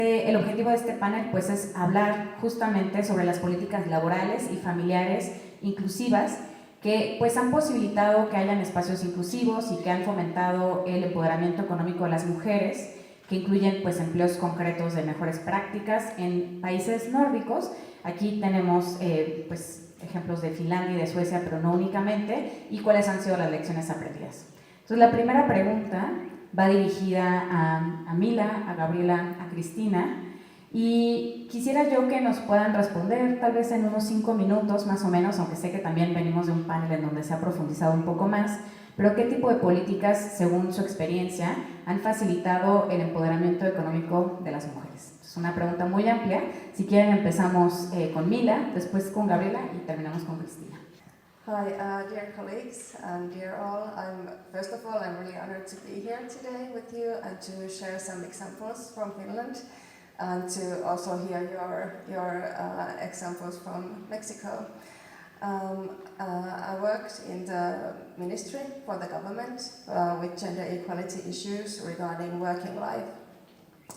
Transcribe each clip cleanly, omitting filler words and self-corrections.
El objetivo de este panel pues, es hablar justamente sobre las políticas laborales y familiares inclusivas que pues, han posibilitado que hayan espacios inclusivos y que han fomentado el empoderamiento económico de las mujeres, que incluyen pues, empleos concretos de mejores prácticas en países nórdicos. Aquí tenemos pues, ejemplos de Finlandia y de Suecia, pero no únicamente, y cuáles han sido las lecciones aprendidas. Entonces, la primera pregunta va dirigida a Mila, a Gabriela, a Cristina, y quisiera yo que nos puedan responder tal vez en unos 5 minutos más o menos, aunque sé que también venimos de un panel en donde se ha profundizado un poco más, pero qué tipo de políticas, según su experiencia, han facilitado el empoderamiento económico de las mujeres. Es una pregunta muy amplia. Si quieren empezamos con Mila, después con Gabriela y terminamos con Cristina. Hi, dear colleagues and dear all. First of all, I'm really honored to be here today with you and to share some examples from Finland and to also hear your examples from Mexico. I worked in the ministry for the government with gender equality issues regarding working life.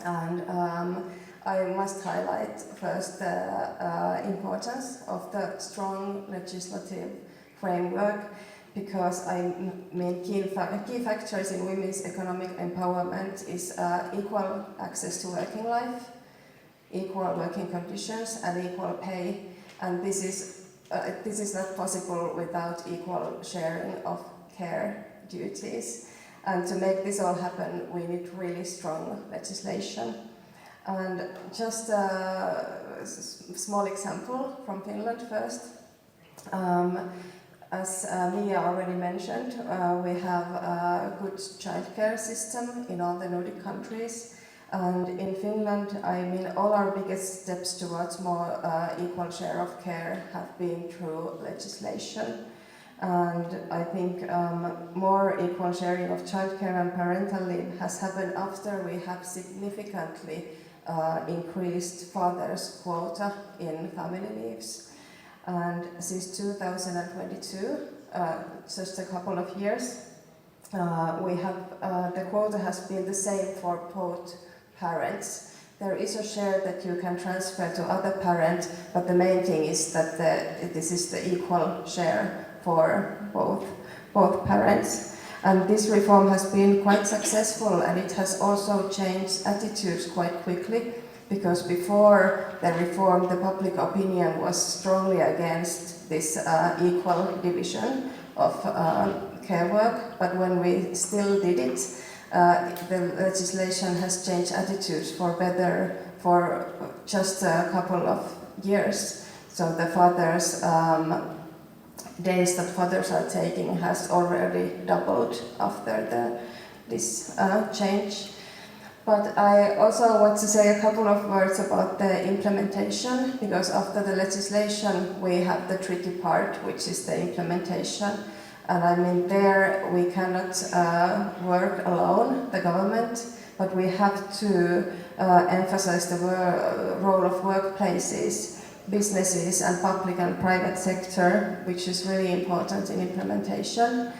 And I must highlight first the importance of the strong legislative framework, because key factors in women's economic empowerment is equal access to working life, equal working conditions, and equal pay. And this is not possible without equal sharing of care duties. And to make this all happen, we need really strong legislation. And just a small example from Finland first. As Mia already mentioned, we have a good childcare system in all the Nordic countries. And in Finland, all our biggest steps towards more equal share of care have been through legislation. And I think more equal sharing of childcare and parental leave has happened after we have significantly increased fathers' quota in family leaves. And since 2022, just a couple of years, the quota has been the same for both parents. There is a share that you can transfer to other parent, but the main thing is that this is the equal share for both parents. And this reform has been quite successful, and it has also changed attitudes quite quickly, because before the reform, the public opinion was strongly against this equal division of care work. But when we still did it, the legislation has changed attitudes for better for just a couple of years. So the fathers' days that fathers are taking has already doubled after this change. But I also want to say a couple of words about the implementation, because after the legislation we have the tricky part, which is the implementation. And there we cannot work alone, the government, but we have to emphasize the role of workplaces, businesses and public and private sector, which is really important in implementation.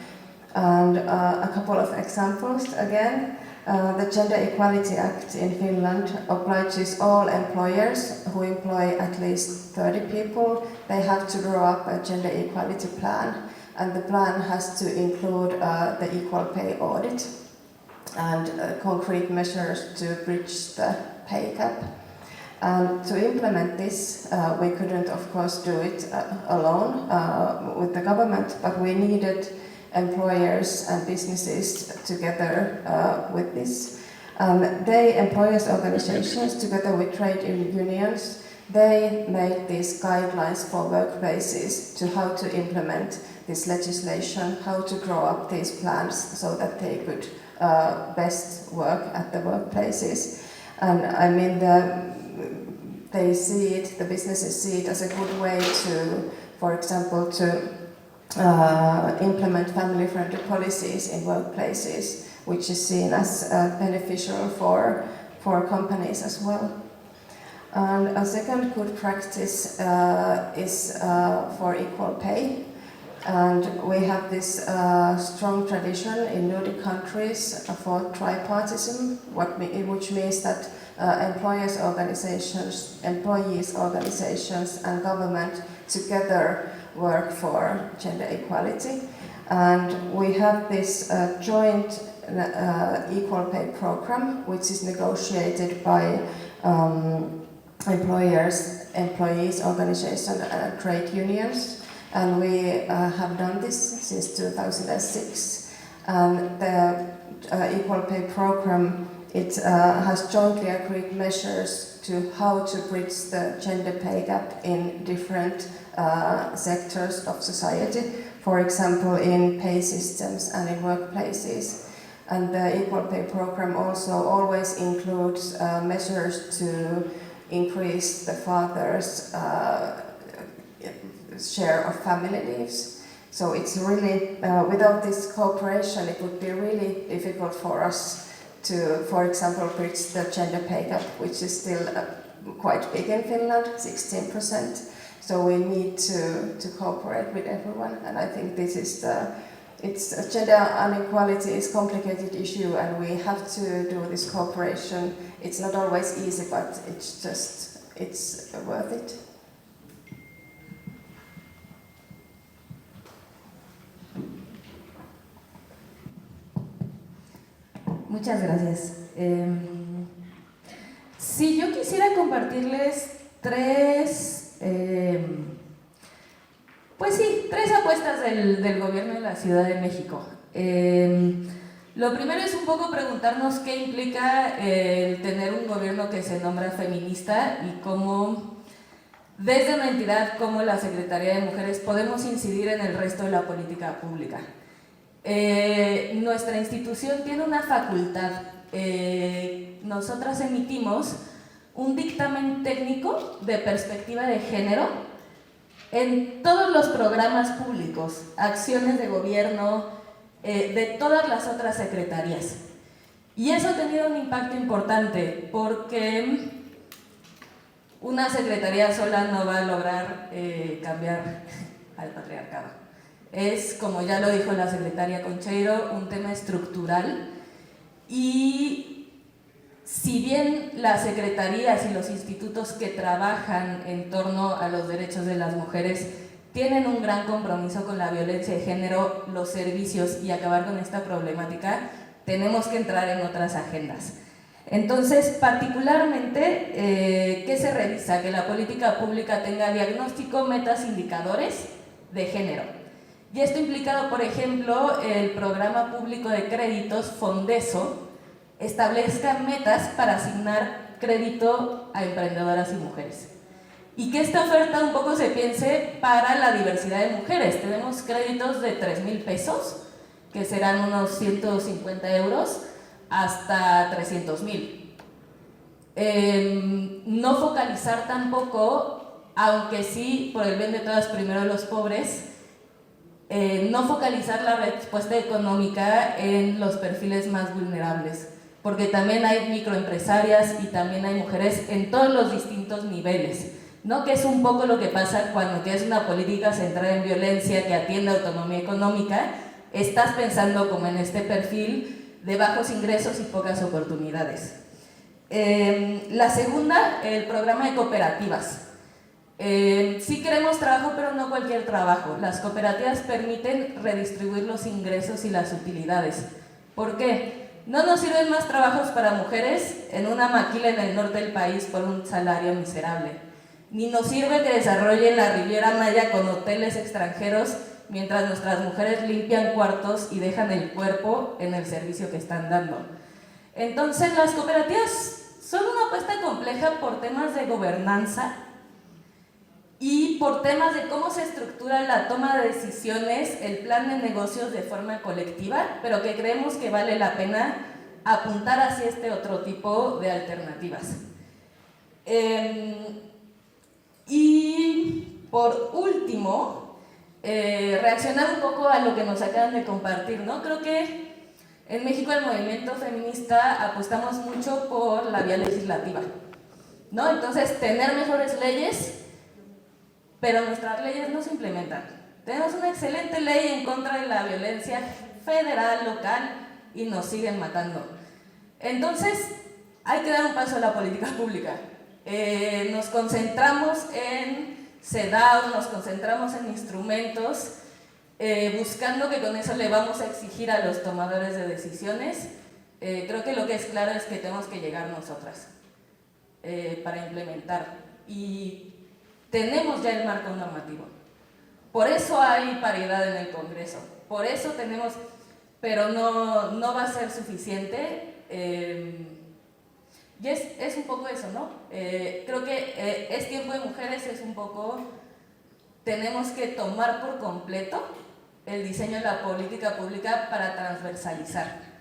And a couple of examples again. The Gender Equality Act in Finland obliges all employers who employ at least 30 people, they have to draw up a gender equality plan. And the plan has to include the equal pay audit and concrete measures to bridge the pay gap. And to implement this, we couldn't of course do it alone with the government, but we needed employers and businesses together with this. Employers' organizations, together with trade unions, they made these guidelines for workplaces to how to implement this legislation, how to draw up these plans so that they could best work at the workplaces. And they see it, the businesses see it as a good way to, for example, to implement family-friendly policies in workplaces, which is seen as beneficial for companies as well. And a second good practice is for equal pay. And we have this strong tradition in Nordic countries for tripartism, which means that employers' organizations, employees' organizations, and government together work for gender equality. And we have this joint equal pay program, which is negotiated by employers, employees' organizations, and trade unions. And we have done this since 2006. And the equal pay program, it has jointly agreed measures to how to bridge the gender pay gap in different sectors of society, for example in pay systems and in workplaces. And the equal pay program also always includes measures to increase the father's share of family leaves. So it's really, without this cooperation, it would be really difficult for us to, for example, bridge the gender pay gap, which is still quite big in Finland, 16%. So we need to cooperate with everyone, and I think this is gender inequality is a complicated issue, and we have to do this cooperation. It's not always easy, but it's worth it. Muchas gracias. Sí, yo quisiera compartirles tres apuestas del gobierno de la Ciudad de México. Lo primero es un poco preguntarnos qué implica el tener un gobierno que se nombra feminista y cómo, desde una entidad como la Secretaría de Mujeres, podemos incidir en el resto de la política pública. Nuestra institución tiene una facultad. Nosotras emitimos un dictamen técnico de perspectiva de género en todos los programas públicos, acciones de gobierno, de todas las otras secretarías. Y eso ha tenido un impacto importante porque una secretaría sola no va a lograr cambiar al patriarcado. Es, como ya lo dijo la secretaria Concheiro, un tema estructural, y si bien las secretarías y los institutos que trabajan en torno a los derechos de las mujeres tienen un gran compromiso con la violencia de género, los servicios y acabar con esta problemática, tenemos que entrar en otras agendas. Entonces, particularmente, ¿qué se revisa? Que la política pública tenga diagnóstico, metas, indicadores de género. Y esto implicado, por ejemplo, el programa público de créditos Fondeso establezca metas para asignar crédito a emprendedoras y mujeres. Y que esta oferta un poco se piense para la diversidad de mujeres. Tenemos créditos de 3,000 pesos, que serán unos 150 euros, hasta 300,000. No focalizar tampoco, aunque sí, por el bien de todas, primero los pobres, no focalizar la respuesta económica en los perfiles más vulnerables, porque también hay microempresarias y también hay mujeres en todos los distintos niveles, ¿no? Que es un poco lo que pasa cuando tienes una política centrada en violencia que atiende a autonomía económica, estás pensando como en este perfil de bajos ingresos y pocas oportunidades. La segunda, el programa de cooperativas. Sí queremos trabajo, pero no cualquier trabajo. Las cooperativas permiten redistribuir los ingresos y las utilidades. ¿Por qué? No nos sirven más trabajos para mujeres en una maquila en el norte del país por un salario miserable. Ni nos sirve que desarrollen la Riviera Maya con hoteles extranjeros mientras nuestras mujeres limpian cuartos y dejan el cuerpo en el servicio que están dando. Entonces, las cooperativas son una apuesta compleja por temas de gobernanza y por temas de cómo se estructura la toma de decisiones, el plan de negocios de forma colectiva, pero que creemos que vale la pena apuntar hacia este otro tipo de alternativas. Y por último, reaccionar un poco a lo que nos acaban de compartir, ¿no? Creo que en México el movimiento feminista apostamos mucho por la vía legislativa, ¿no? Entonces, tener mejores leyes, pero nuestras leyes no se implementan. Tenemos una excelente ley en contra de la violencia federal, local, y nos siguen matando. Entonces, hay que dar un paso a la política pública. Nos concentramos en CEDAW, nos concentramos en instrumentos, buscando que con eso le vamos a exigir a los tomadores de decisiones. Creo que lo que es claro es que tenemos que llegar nosotras para implementar. Y tenemos ya el marco normativo. Por eso hay paridad en el Congreso. Por eso tenemos, pero no va a ser suficiente. Y es un poco eso, ¿no? Creo que es tiempo de mujeres, es un poco, tenemos que tomar por completo el diseño de la política pública para transversalizar.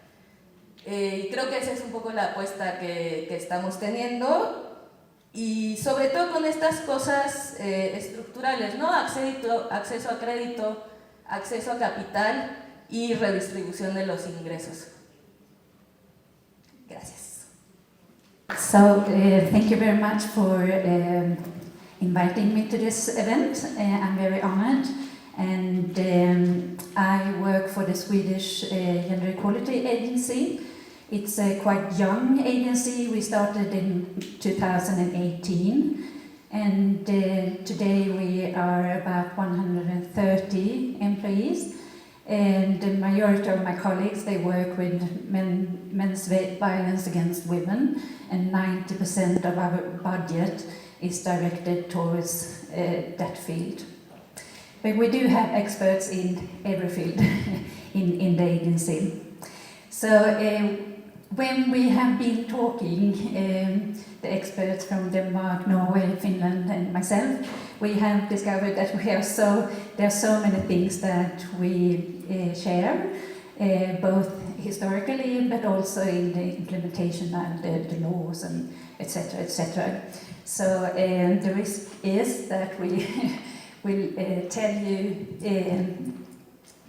Y creo que esa es un poco la apuesta que estamos teniendo, y sobre todo con estas cosas estructurales, ¿no? Acceso a crédito, acceso a capital y redistribución de los ingresos. Gracias. So, thank you very much for inviting me to this event. I'm very honored, and I work for the Swedish Gender Equality Agency. It's a quite young agency. We started in 2018, and today we are about 130 employees. And the majority of my colleagues, they work with men's violence against women, and 90% of our budget is directed towards that field. But we do have experts in every field in the agency. So when we have been talking, the experts from Denmark, Norway, Finland, and myself, we have discovered that there are so many things that we share, both historically, but also in the implementation of the laws and etc., etc. So the risk is that we will tell you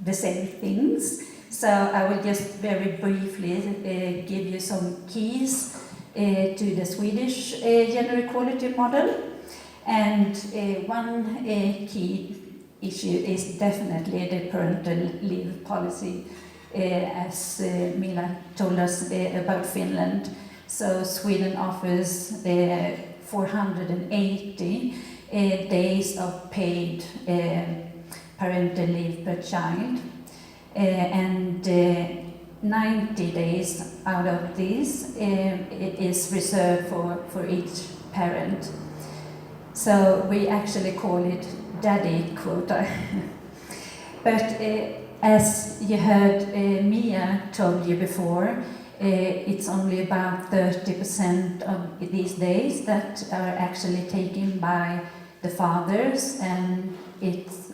the same things. So I will just very briefly give you some keys to the Swedish gender equality model. And one key issue is definitely the parental leave policy, as Mila told us about Finland. So Sweden offers 480 days of paid parental leave per child, and 90 days out of these is reserved for each parent. So we actually call it daddy quota. But as you heard Mia told you before, it's only about 30% of these days that are actually taken by the fathers, and it's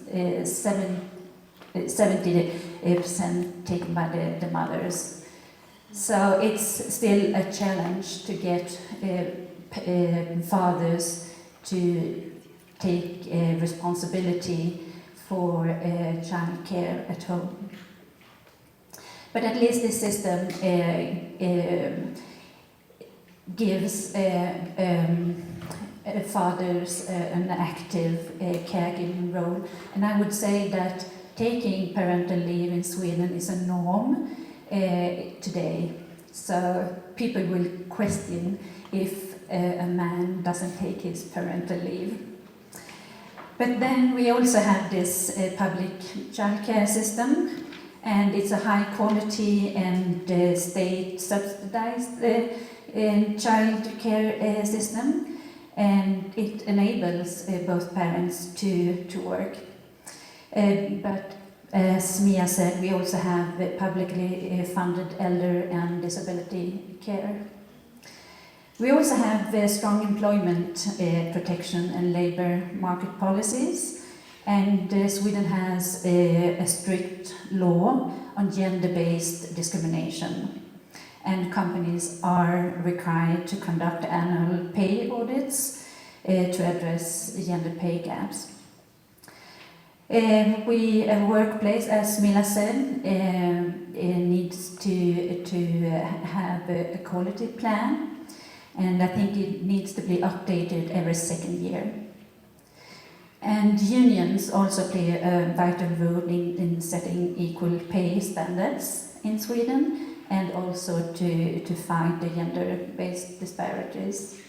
70% taken by the mothers. So it's still a challenge to get fathers to take responsibility for child care at home. But at least this system gives fathers an active caregiving role. And I would say that taking parental leave in Sweden is a norm today. So people will question if a man doesn't take his parental leave. But then we also have this public childcare system, and it's a high quality and state subsidized child care system, and it enables both parents to work. But as Mia said, we also have publicly funded elder and disability care. We also have strong employment protection and labour market policies, and Sweden has a strict law on gender-based discrimination, and companies are required to conduct annual pay audits to address gender pay gaps. A workplace, as Mila said, needs to have a quality plan, and I think it needs to be updated every second year. And unions also play a vital role in setting equal pay standards in Sweden, and also to fight the gender-based disparities.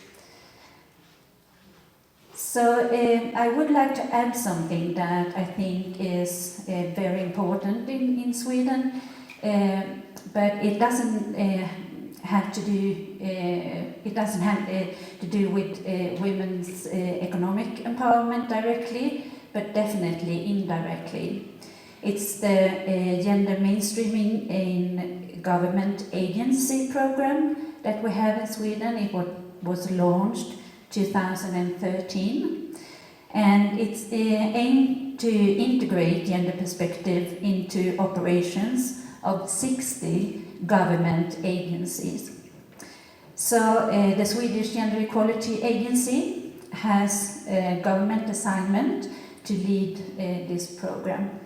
So I would like to add something that I think is very important in Sweden, but it doesn't have to do with women's economic empowerment directly, but definitely indirectly. It's the gender mainstreaming in government agency program that we have in Sweden. It was launched 2013, and it's aimed to integrate gender perspective into operations of 60 government agencies. So the Swedish Gender Equality Agency has a government assignment to lead this program.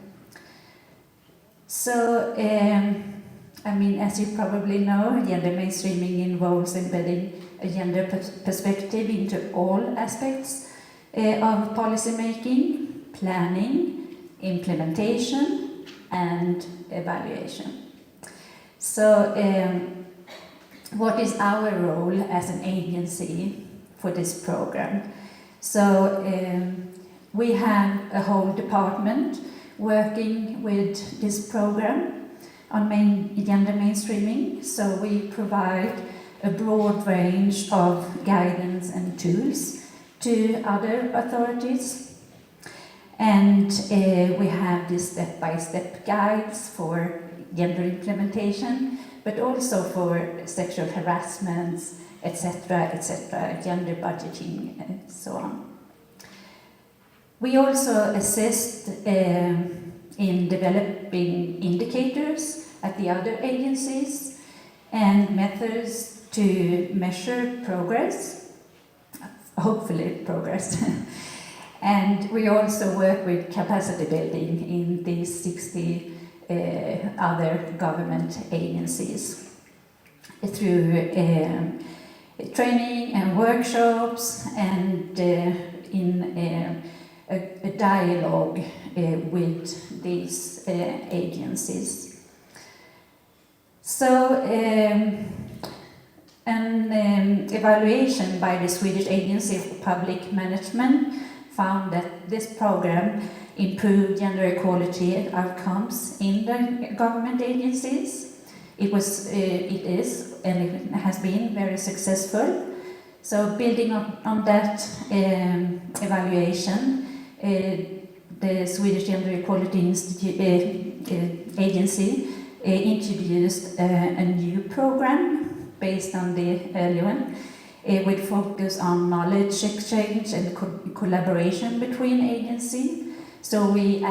So, as you probably know, gender mainstreaming involves embedding a gender perspective into all aspects of policy making, planning, implementation, and evaluation. So, what is our role as an agency for this program? So, we have a whole department working with this program on gender mainstreaming. So we provide a broad range of guidance and tools to other authorities. And we have these step-by-step guides for gender implementation, but also for sexual harassment, etc., gender budgeting, and so on. We also assist in developing indicators at the other agencies and methods to measure progress, hopefully progress. And we also work with capacity building in these 60 other government agencies through training and workshops, and in a dialogue with these agencies. So an evaluation by the Swedish Agency for Public Management found that this program improved gender equality outcomes in the government agencies. It is, and it has been very successful. So building on that evaluation, the Swedish Gender Equality Agency introduced a new program based on the early one, with focus on knowledge exchange and collaboration between agencies. So we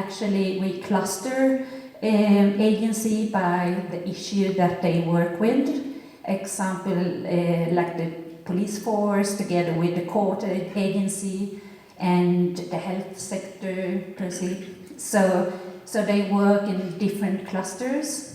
cluster agency by the issue that they work with. Example, like the police force together with the court agency and the health sector per se. So they work in different clusters.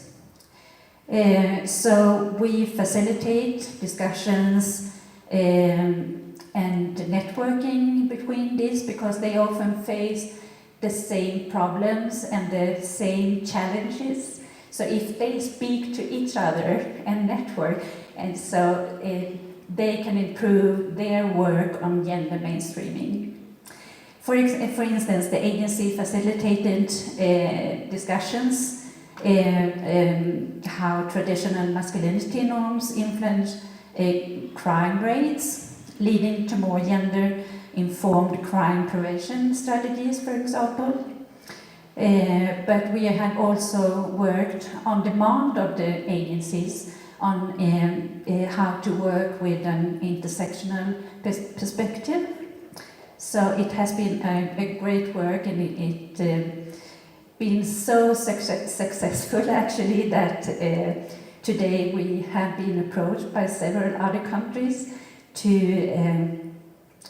So we facilitate discussions and networking between these, because they often face the same problems and the same challenges. So if they speak to each other and network, and so they can improve their work on gender mainstreaming. For instance, the agency facilitated discussions how traditional masculinity norms influence crime rates, leading to more gender-informed crime prevention strategies, for example. But we have also worked on demand of the agencies on how to work with an intersectional perspective. So it has been a great work, and it been so successful actually that today we have been approached by several other countries to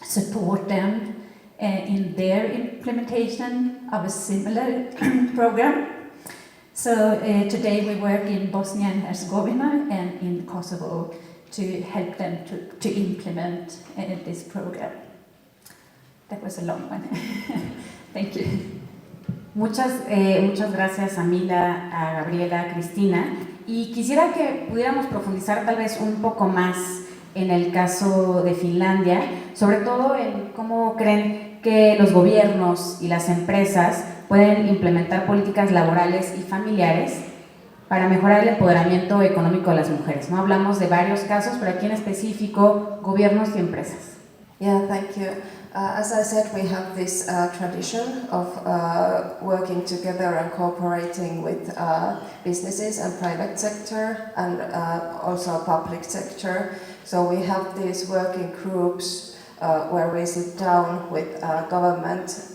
support them in their implementation of a similar program. So today we work in Bosnia and Herzegovina and in Kosovo to help them to implement this program. That was a long one. Thank you. Muchas gracias a Mila, a Gabriela, a Cristina. Y quisiera que pudiéramos profundizar tal vez un poco más en el caso de Finlandia, sobre todo en cómo creen que los gobiernos y las empresas pueden implementar políticas laborales y familiares para mejorar el empoderamiento económico de las mujeres, ¿no? Hablamos de varios casos, pero aquí en específico, gobiernos y empresas. Yeah, thank you. As I said, we have this tradition of working together and cooperating with businesses and private sector and also public sector. So we have these working groups where we sit down with government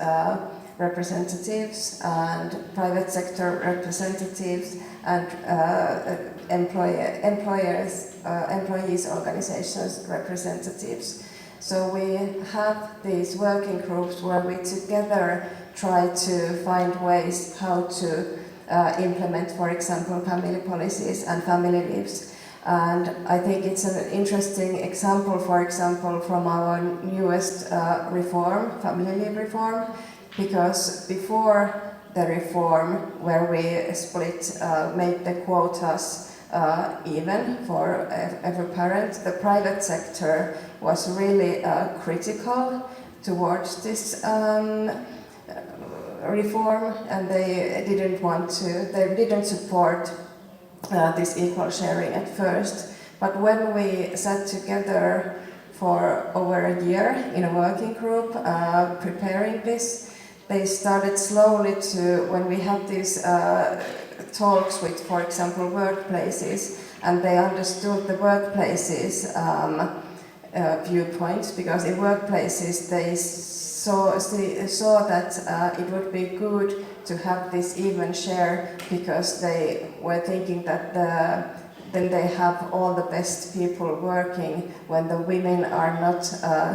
representatives and private sector representatives and employees organizations representatives. So we have these working groups where we together try to find ways how to implement, for example, family policies and family leaves. And I think it's an interesting example, for example, from our newest reform, family leave reform, because before the reform, where we made the quotas even for every parent, the private sector was really critical towards this reform, and they didn't support this equal sharing at first. But when we sat together for over a year in a working group preparing this, they started slowly to, when we had these talks with, for example, workplaces, and they understood the workplaces viewpoints, because in workplaces they saw that it would be good to have this even share, because they were thinking that then they have all the best people working when the women are not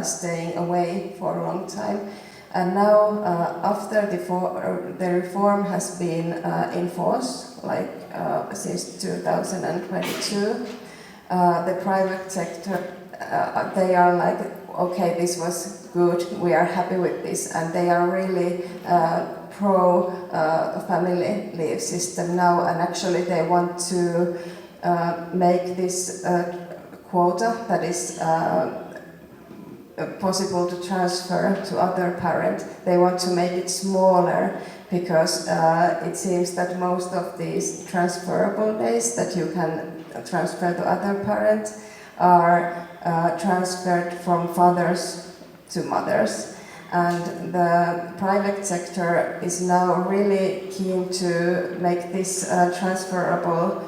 staying away for a long time. And now, after the reform has been in force, like since 2022, the private sector, they are like, okay, this was good, we are happy with this, and they are really pro family leave system now, and actually they want to make this quota that is possible to transfer to other parent. They want to make it smaller, because it seems that most of these transferable days that you can transfer to other parents are transferred from fathers to mothers. And the private sector is now really keen to make this transferable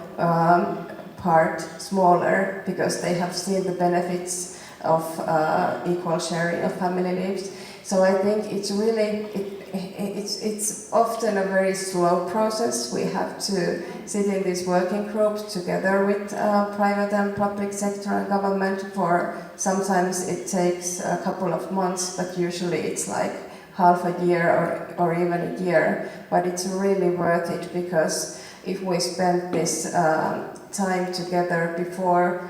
part smaller, because they have seen the benefits of equal sharing of family leaves. So I think it's really, it's often a very slow process. We have to sit in these working groups together with private and public sector and government for, sometimes it takes a couple of months, but usually it's like half a year or even a year. But it's really worth it, because if we spend this time together before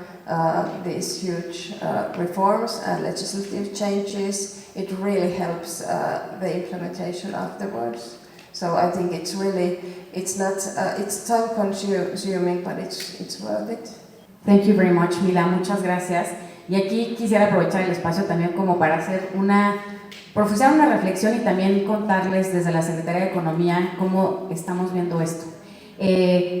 these huge reforms and legislative changes, it really helps the implementation afterwards. So I think it's really, it's not, it's time consuming, but it's worth it. Thank you very much, Mila, muchas gracias. Y aquí quisiera aprovechar el espacio también como para hacer profundizar una reflexión y también contarles desde la Secretaría de Economía cómo estamos viendo esto.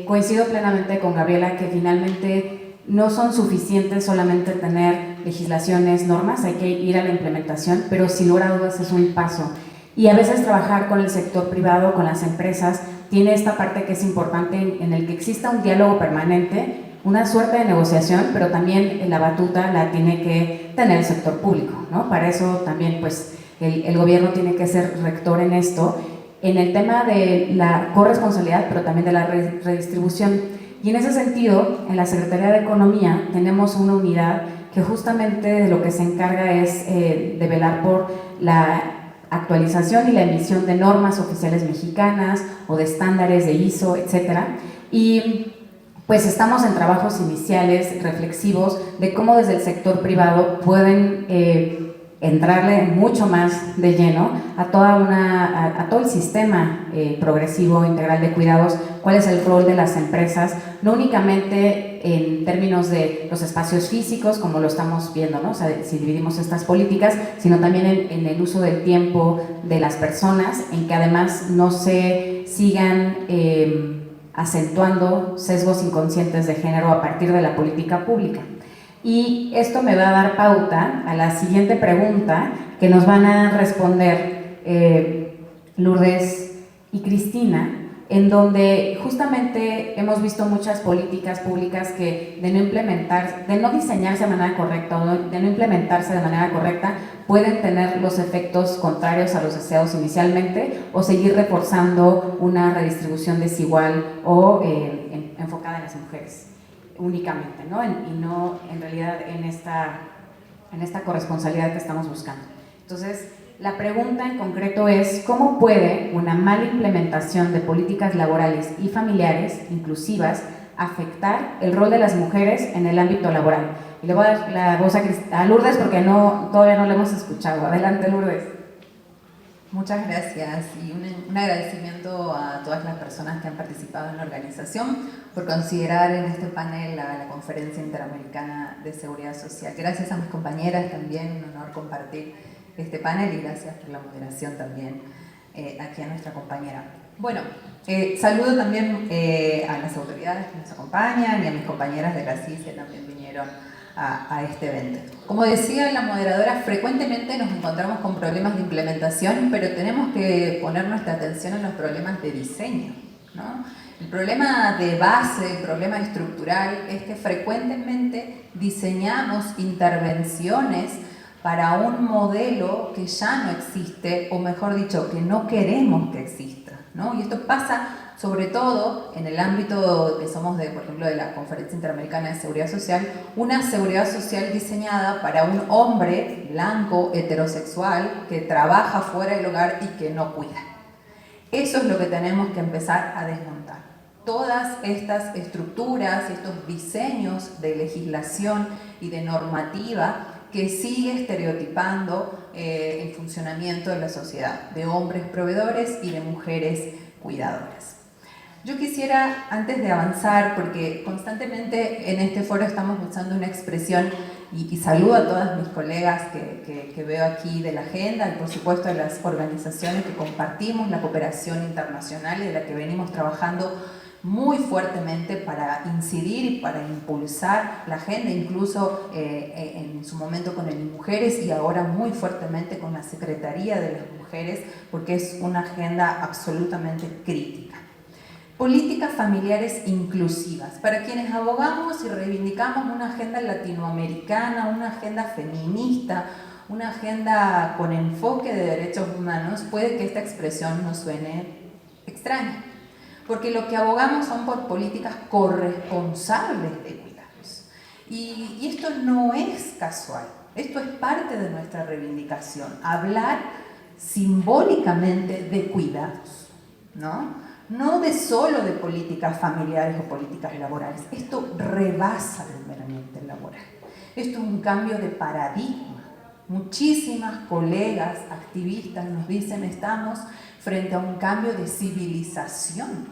Coincido plenamente con Gabriela que finalmente no son suficientes solamente tener legislaciones, normas, hay que ir a la implementación, pero sin lugar a dudas es un paso. Y a veces trabajar con el sector privado, con las empresas, tiene esta parte que es importante en el que exista un diálogo permanente, una suerte de negociación, pero también la batuta la tiene que tener el sector público, ¿no? Para eso también pues, el gobierno tiene que ser rector en esto, en el tema de la corresponsabilidad, pero también de la redistribución. Y en ese sentido, en la Secretaría de Economía tenemos una unidad que justamente de lo que se encarga es de velar por la actualización y la emisión de normas oficiales mexicanas o de estándares de ISO, etc. Y pues estamos en trabajos iniciales, reflexivos, de cómo desde el sector privado pueden entrarle mucho más de lleno a todo el sistema progresivo integral de cuidados, cuál es el rol de las empresas, no únicamente en términos de los espacios físicos, como lo estamos viendo, ¿no? O sea, si dividimos estas políticas, sino también en el uso del tiempo de las personas, en que además no se sigan acentuando sesgos inconscientes de género a partir de la política pública. Y esto me va a dar pauta a la siguiente pregunta que nos van a responder Lourdes y Cristina, en donde justamente hemos visto muchas políticas públicas que de no diseñarse de manera correcta o de no implementarse de manera correcta, pueden tener los efectos contrarios a los deseados inicialmente o seguir reforzando una redistribución desigual o enfocada en las mujeres únicamente, ¿no? Y no en realidad en esta corresponsabilidad que estamos buscando. Entonces, la pregunta en concreto es ¿cómo puede una mala implementación de políticas laborales y familiares inclusivas afectar el rol de las mujeres en el ámbito laboral? Y le voy a dar la voz a Lourdes porque todavía no la hemos escuchado. Adelante, Lourdes. Muchas gracias y un agradecimiento a todas las personas que han participado en la organización por considerar en este panel la Conferencia Interamericana de Seguridad Social. Gracias a mis compañeras también, un honor compartir este panel y gracias por la moderación también aquí a nuestra compañera. Bueno, saludo también a las autoridades que nos acompañan y a mis compañeras de la CIS que también vinieron a este evento. Como decía la moderadora, frecuentemente nos encontramos con problemas de implementación, pero tenemos que poner nuestra atención en los problemas de diseño, ¿no? El problema de base, el problema estructural, es que frecuentemente diseñamos intervenciones para un modelo que ya no existe, o mejor dicho, que no queremos que exista, ¿no? Y esto pasa sobre todo en el ámbito que somos, por ejemplo, de la Conferencia Interamericana de Seguridad Social, una seguridad social diseñada para un hombre blanco, heterosexual, que trabaja fuera del hogar y que no cuida. Eso es lo que tenemos que empezar a desmontar. Todas estas estructuras, estos diseños de legislación y de normativa que sigue estereotipando el funcionamiento de la sociedad, de hombres proveedores y de mujeres cuidadoras. Yo quisiera, antes de avanzar, porque constantemente en este foro estamos usando una expresión, y saludo a todas mis colegas que veo aquí de la agenda, y por supuesto a las organizaciones que compartimos la cooperación internacional y de la que venimos trabajando muy fuertemente para incidir y para impulsar la agenda, incluso en su momento con el Mujeres y ahora muy fuertemente con la Secretaría de las Mujeres, porque es una agenda absolutamente crítica. Políticas familiares inclusivas, para quienes abogamos y reivindicamos una agenda latinoamericana, una agenda feminista, una agenda con enfoque de derechos humanos, puede que esta expresión nos suene extraña. Porque lo que abogamos son por políticas corresponsables de cuidados. Y esto no es casual, esto es parte de nuestra reivindicación, hablar simbólicamente de cuidados, ¿no? No de solo de políticas familiares o políticas laborales, esto rebasa meramente el laboral. Esto es un cambio de paradigma. Muchísimas colegas activistas nos dicen estamos frente a un cambio de civilización.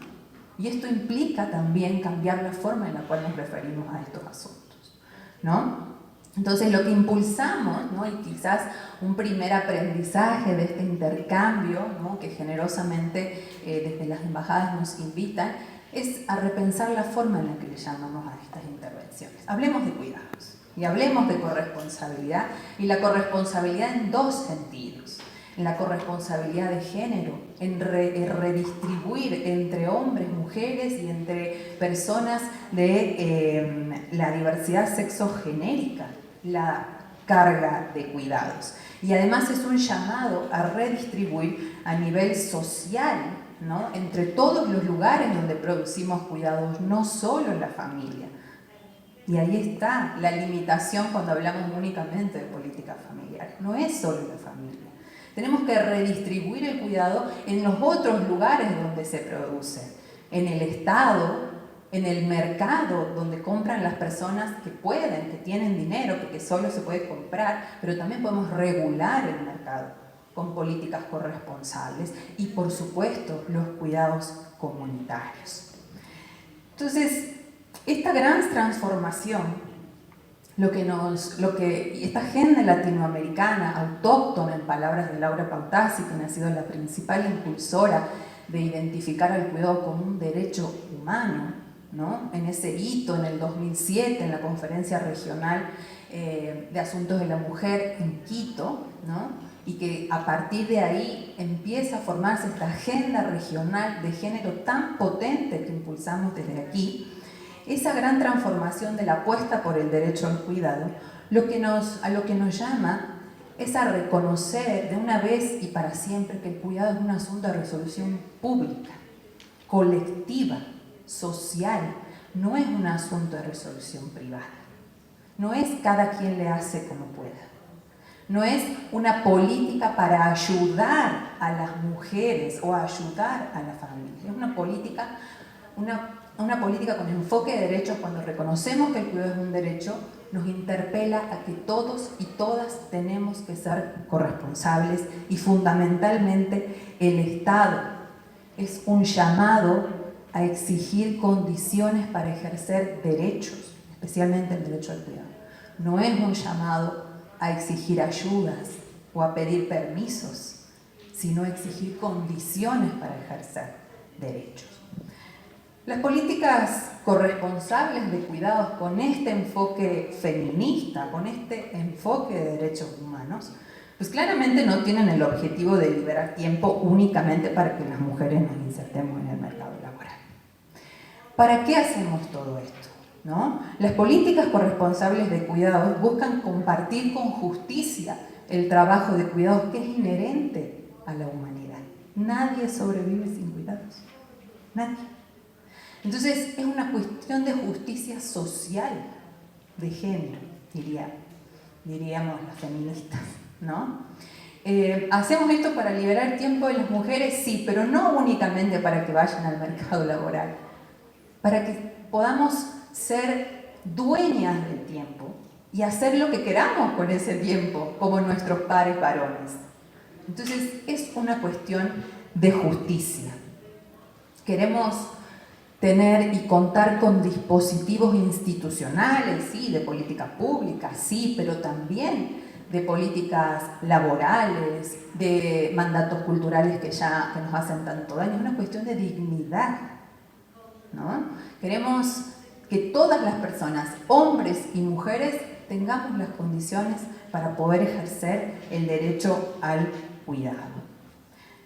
Y esto implica también cambiar la forma en la cual nos referimos a estos asuntos, ¿no? Entonces lo que impulsamos, ¿no? Y quizás un primer aprendizaje de este intercambio, ¿no? Que generosamente desde las embajadas nos invitan, es a repensar la forma en la que le llamamos a estas intervenciones. Hablemos de cuidados y hablemos de corresponsabilidad, y la corresponsabilidad en dos sentidos. En la corresponsabilidad de género, en redistribuir entre hombres, mujeres y entre personas de la diversidad sexogenérica la carga de cuidados. Y además es un llamado a redistribuir a nivel social, ¿no? Entre todos los lugares donde producimos cuidados, no solo en la familia. Y ahí está la limitación cuando hablamos únicamente de políticas familiares. No es solo la familia. Tenemos que redistribuir el cuidado en los otros lugares donde se produce. En el Estado, en el mercado donde compran las personas que pueden, que tienen dinero, porque solo se puede comprar, pero también podemos regular el mercado con políticas corresponsables y, por supuesto, los cuidados comunitarios. Entonces, esta gran transformación, esta agenda latinoamericana, autóctona, en palabras de Laura Pautasi, quien ha sido la principal impulsora de identificar al cuidado como un derecho humano, ¿no? En ese hito en el 2007, en la Conferencia Regional de Asuntos de la Mujer en Quito, ¿no? Y que a partir de ahí empieza a formarse esta agenda regional de género tan potente que impulsamos desde aquí. Esa gran transformación de la apuesta por el derecho al cuidado, a lo que nos llama es a reconocer de una vez y para siempre que el cuidado es un asunto de resolución pública, colectiva, social, no es un asunto de resolución privada. No es cada quien le hace como pueda. No es una política para ayudar a las mujeres o ayudar a la familia. Es una política con enfoque de derechos. Cuando reconocemos que el cuidado es un derecho, nos interpela a que todos y todas tenemos que ser corresponsables y fundamentalmente el Estado es un llamado a exigir condiciones para ejercer derechos, especialmente el derecho al cuidado. No es un llamado a exigir ayudas o a pedir permisos, sino a exigir condiciones para ejercer derechos. Las políticas corresponsables de cuidados con este enfoque feminista, con este enfoque de derechos humanos, pues claramente no tienen el objetivo de liberar tiempo únicamente para que las mujeres nos insertemos en el mercado laboral. ¿Para qué hacemos todo esto? ¿No? Las políticas corresponsables de cuidados buscan compartir con justicia el trabajo de cuidados que es inherente a la humanidad. Nadie sobrevive sin cuidados. Nadie. Entonces es una cuestión de justicia social, de género, diríamos las feministas, ¿no? ¿Hacemos esto para liberar tiempo de las mujeres? Sí, pero no únicamente para que vayan al mercado laboral, para que podamos ser dueñas del tiempo y hacer lo que queramos con ese tiempo, como nuestros pares varones. Entonces es una cuestión de justicia. Queremos tener y contar con dispositivos institucionales, sí, de política pública, sí, pero también de políticas laborales, de mandatos culturales que nos hacen tanto daño. Es una cuestión de dignidad, ¿no? Queremos que todas las personas, hombres y mujeres, tengamos las condiciones para poder ejercer el derecho al cuidado.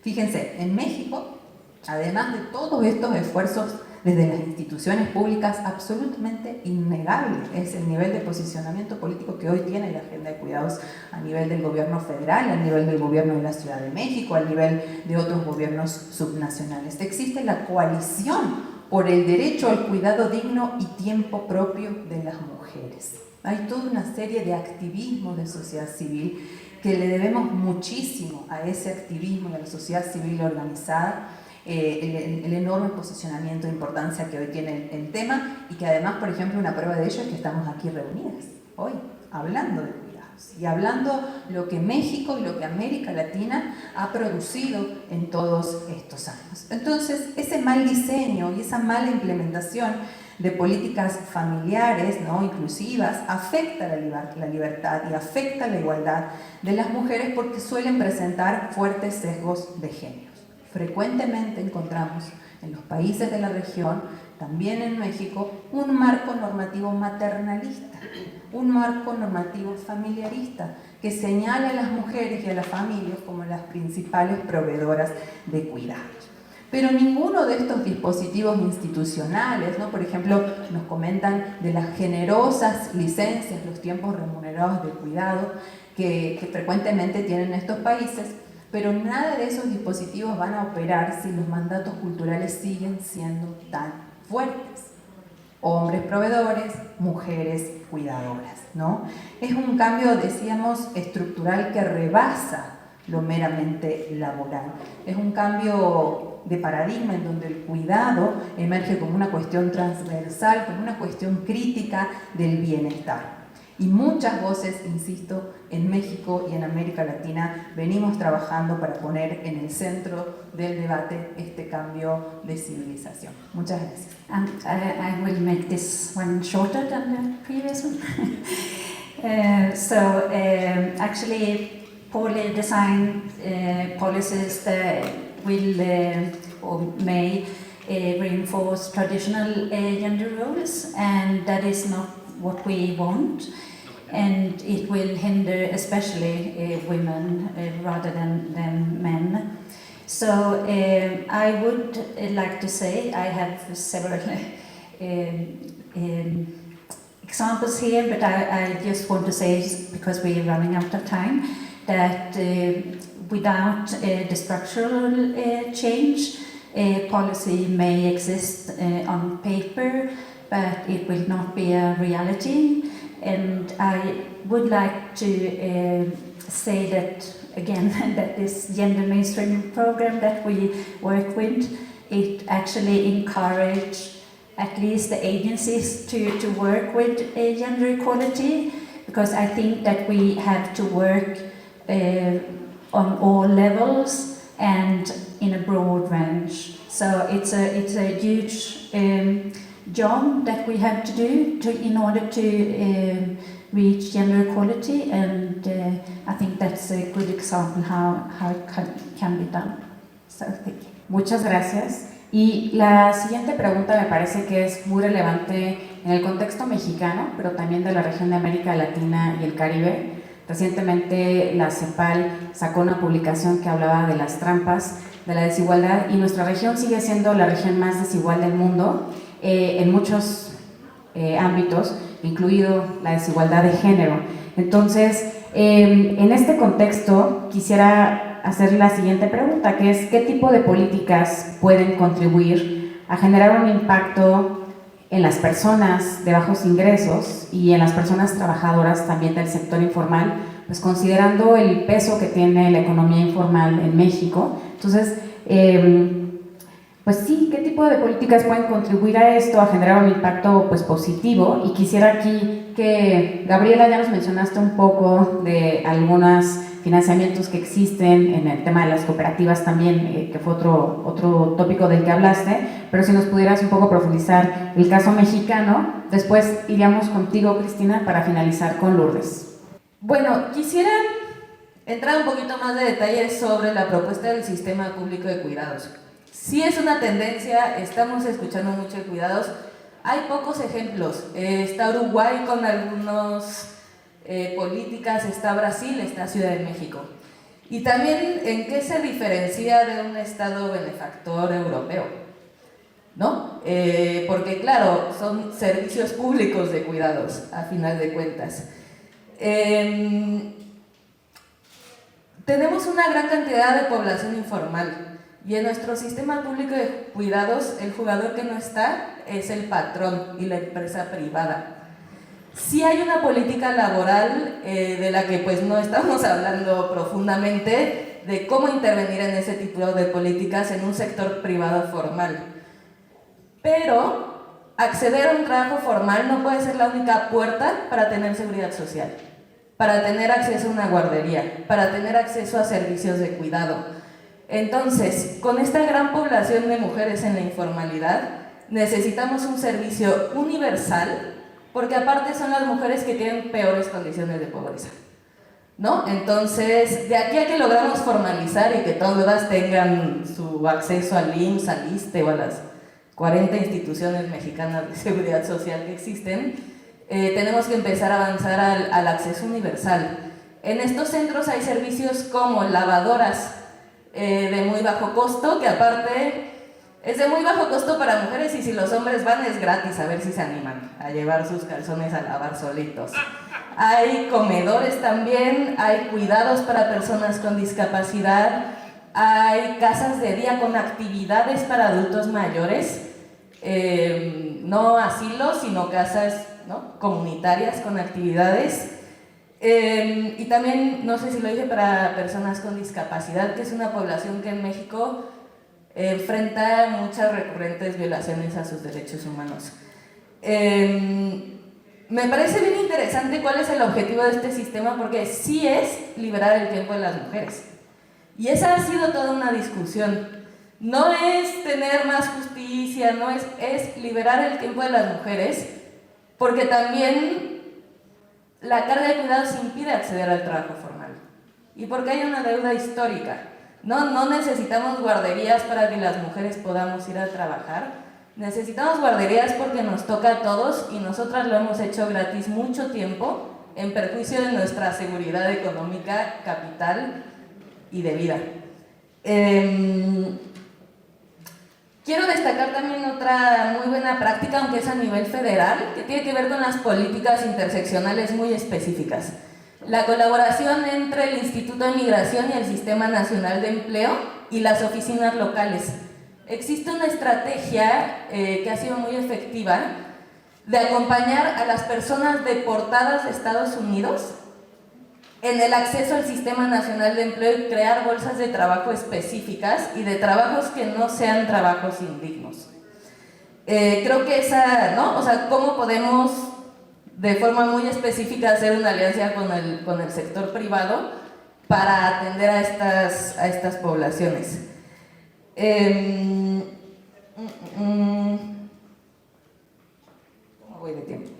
Fíjense, en México, además de todos estos esfuerzos desde las instituciones públicas, absolutamente innegable es el nivel de posicionamiento político que hoy tiene la agenda de cuidados a nivel del gobierno federal, a nivel del gobierno de la Ciudad de México, a nivel de otros gobiernos subnacionales. Existe la coalición por el derecho al cuidado digno y tiempo propio de las mujeres. Hay toda una serie de activismos de sociedad civil que le debemos muchísimo a ese activismo y a la sociedad civil organizada, el enorme posicionamiento e importancia que hoy tiene el tema, y que además, por ejemplo, una prueba de ello es que estamos aquí reunidas hoy, hablando de cuidados y hablando lo que México y lo que América Latina ha producido en todos estos años. Entonces, ese mal diseño y esa mala implementación de políticas familiares, ¿no?, inclusivas, afecta la libertad y afecta la igualdad de las mujeres porque suelen presentar fuertes sesgos de género. Frecuentemente encontramos en los países de la región, también en México, un marco normativo maternalista, un marco normativo familiarista que señala a las mujeres y a las familias como las principales proveedoras de cuidados. Pero ninguno de estos dispositivos institucionales, ¿no? Por ejemplo, nos comentan de las generosas licencias, los tiempos remunerados de cuidado que frecuentemente tienen estos países, pero nada de esos dispositivos van a operar si los mandatos culturales siguen siendo tan fuertes. Hombres proveedores, mujeres cuidadoras, ¿no? Es un cambio, decíamos, estructural que rebasa lo meramente laboral. Es un cambio de paradigma en donde el cuidado emerge como una cuestión transversal, como una cuestión crítica del bienestar. Y muchas voces, insisto, en México y en América Latina venimos trabajando para poner en el centro del debate este cambio de civilización. Muchas gracias. And I will make this one shorter than the previous one. Actually, poorly designed policies that will or may reinforce traditional gender roles, and that is not what we want. And it will hinder especially women rather than men. So I would like to say I have several examples here, but I just want to say, because we are running out of time, that without the structural change, policy may exist on paper, but it will not be a reality. And I would like to say that, again, that this gender mainstreaming program that we work with, it actually encourages at least the agencies to work with gender equality, because I think that we have to work on all levels and in a broad range. So it's a huge job that we have to do in order to reach gender equality, and I think that's a good example how it can be done. So thank you. Muchas gracias. Y la siguiente pregunta me parece que es muy relevante en el contexto mexicano, pero también de la región de América Latina y el Caribe. Recientemente la CEPAL sacó una publicación que hablaba de las trampas de la desigualdad, y nuestra región sigue siendo la región más desigual del mundo en muchos ámbitos, incluido la desigualdad de género. Entonces, en este contexto quisiera hacer la siguiente pregunta, que es: ¿qué tipo de políticas pueden contribuir a generar un impacto en las personas de bajos ingresos y en las personas trabajadoras también del sector informal, pues considerando el peso que tiene la economía informal en México? Entonces, pues sí, ¿qué tipo de políticas pueden contribuir a esto, a generar un impacto pues positivo? Y quisiera aquí que, Gabriela, ya nos mencionaste un poco de algunos financiamientos que existen en el tema de las cooperativas también, que fue otro tópico del que hablaste, pero si nos pudieras un poco profundizar el caso mexicano, después iríamos contigo, Cristina, para finalizar con Lourdes. Bueno, quisiera entrar un poquito más de detalles sobre la propuesta del sistema público de cuidados. Sí es una tendencia, estamos escuchando mucho de cuidados, hay pocos ejemplos. Está Uruguay con algunas políticas, está Brasil, está Ciudad de México. Y también en qué se diferencia de un Estado benefactor europeo, ¿no? Porque claro, son servicios públicos de cuidados, a final de cuentas. Tenemos una gran cantidad de población informal. Y en nuestro sistema público de cuidados, el jugador que no está es el patrón y la empresa privada. Sí hay una política laboral de la que pues no estamos hablando profundamente, de cómo intervenir en ese tipo de políticas en un sector privado formal. Pero acceder a un trabajo formal no puede ser la única puerta para tener seguridad social, para tener acceso a una guardería, para tener acceso a servicios de cuidado. Entonces, con esta gran población de mujeres en la informalidad, necesitamos un servicio universal, porque aparte son las mujeres que tienen peores condiciones de pobreza, ¿no? Entonces, de aquí a que logramos formalizar y que todas tengan su acceso al IMSS, al ISSSTE o a las 40 instituciones mexicanas de seguridad social que existen, tenemos que empezar a avanzar al acceso universal. En estos centros hay servicios como lavadoras, de muy bajo costo, que aparte es de muy bajo costo para mujeres, y si los hombres van es gratis, a ver si se animan a llevar sus calzones a lavar solitos. Hay comedores también, hay cuidados para personas con discapacidad, hay casas de día con actividades para adultos mayores, no asilos, sino casas, ¿no?, comunitarias con actividades. Y también, no sé si lo dije, para personas con discapacidad, que es una población que en México enfrenta muchas recurrentes violaciones a sus derechos humanos. Me parece bien interesante cuál es el objetivo de este sistema, porque sí es liberar el tiempo de las mujeres. Y esa ha sido toda una discusión. No es tener más justicia, no es liberar el tiempo de las mujeres, porque también la carga de cuidados impide acceder al trabajo formal. Y porque hay una deuda histórica. No necesitamos guarderías para que las mujeres podamos ir a trabajar. Necesitamos guarderías porque nos toca a todos y nosotras lo hemos hecho gratis mucho tiempo en perjuicio de nuestra seguridad económica, capital y de vida. Quiero destacar también otra muy buena práctica, aunque es a nivel federal, que tiene que ver con las políticas interseccionales muy específicas. La colaboración entre el Instituto de Migración y el Sistema Nacional de Empleo y las oficinas locales. Existe una estrategia que ha sido muy efectiva de acompañar a las personas deportadas de Estados Unidos en el acceso al Sistema Nacional de Empleo y crear bolsas de trabajo específicas y de trabajos que no sean trabajos indignos. Creo que esa, ¿no? O sea, ¿cómo podemos de forma muy específica hacer una alianza con el sector privado para atender a estas poblaciones? ¿Cómo voy de tiempo?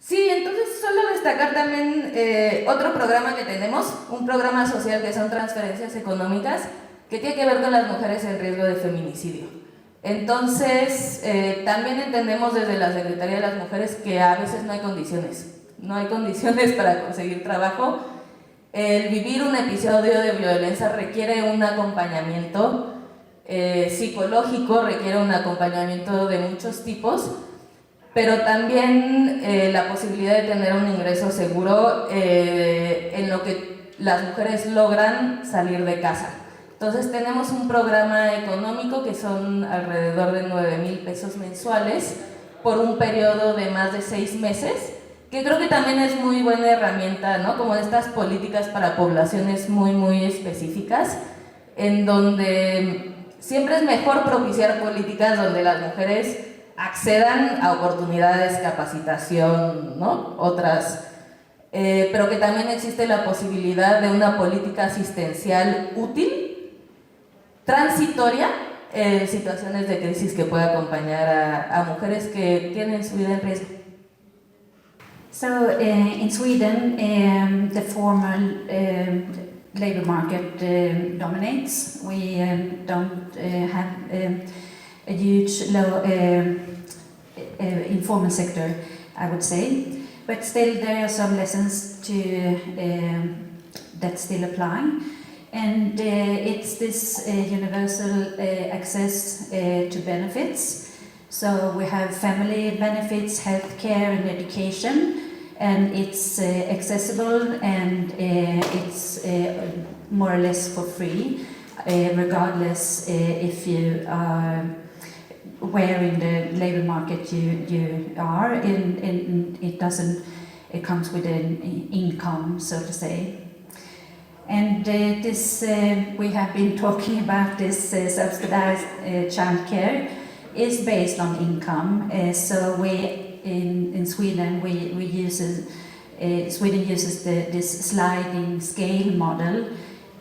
Sí, entonces solo destacar también otro programa que tenemos, un programa social que son transferencias económicas, que tiene que ver con las mujeres en riesgo de feminicidio. Entonces, también entendemos desde la Secretaría de las Mujeres que a veces no hay condiciones para conseguir trabajo. El vivir un episodio de violencia requiere un acompañamiento psicológico, requiere un acompañamiento de muchos tipos, pero también la posibilidad de tener un ingreso seguro en lo que las mujeres logran salir de casa. Entonces tenemos un programa económico que son alrededor de 9,000 pesos mensuales por un periodo de más de 6 meses, que creo que también es muy buena herramienta, ¿no? Como estas políticas para poblaciones muy específicas, en donde siempre es mejor propiciar políticas donde las mujeres accedan a oportunidades, capacitación, ¿no? Otras, pero que también existe la posibilidad de una política asistencial útil, transitoria, en situaciones de crisis que pueda acompañar a mujeres que tienen su vida en riesgo. So in Sweden, the formal labor market dominates. We don't have a huge low informal sector, I would say, but still there are some lessons that still apply, and it's this universal access to benefits. So we have family benefits, healthcare and education, and it's accessible and it's more or less for free, regardless if you are where in the labor market you are. It comes with an income, so to say. And we have been talking about this subsidized childcare is based on income. So we in Sweden Sweden uses this sliding scale model,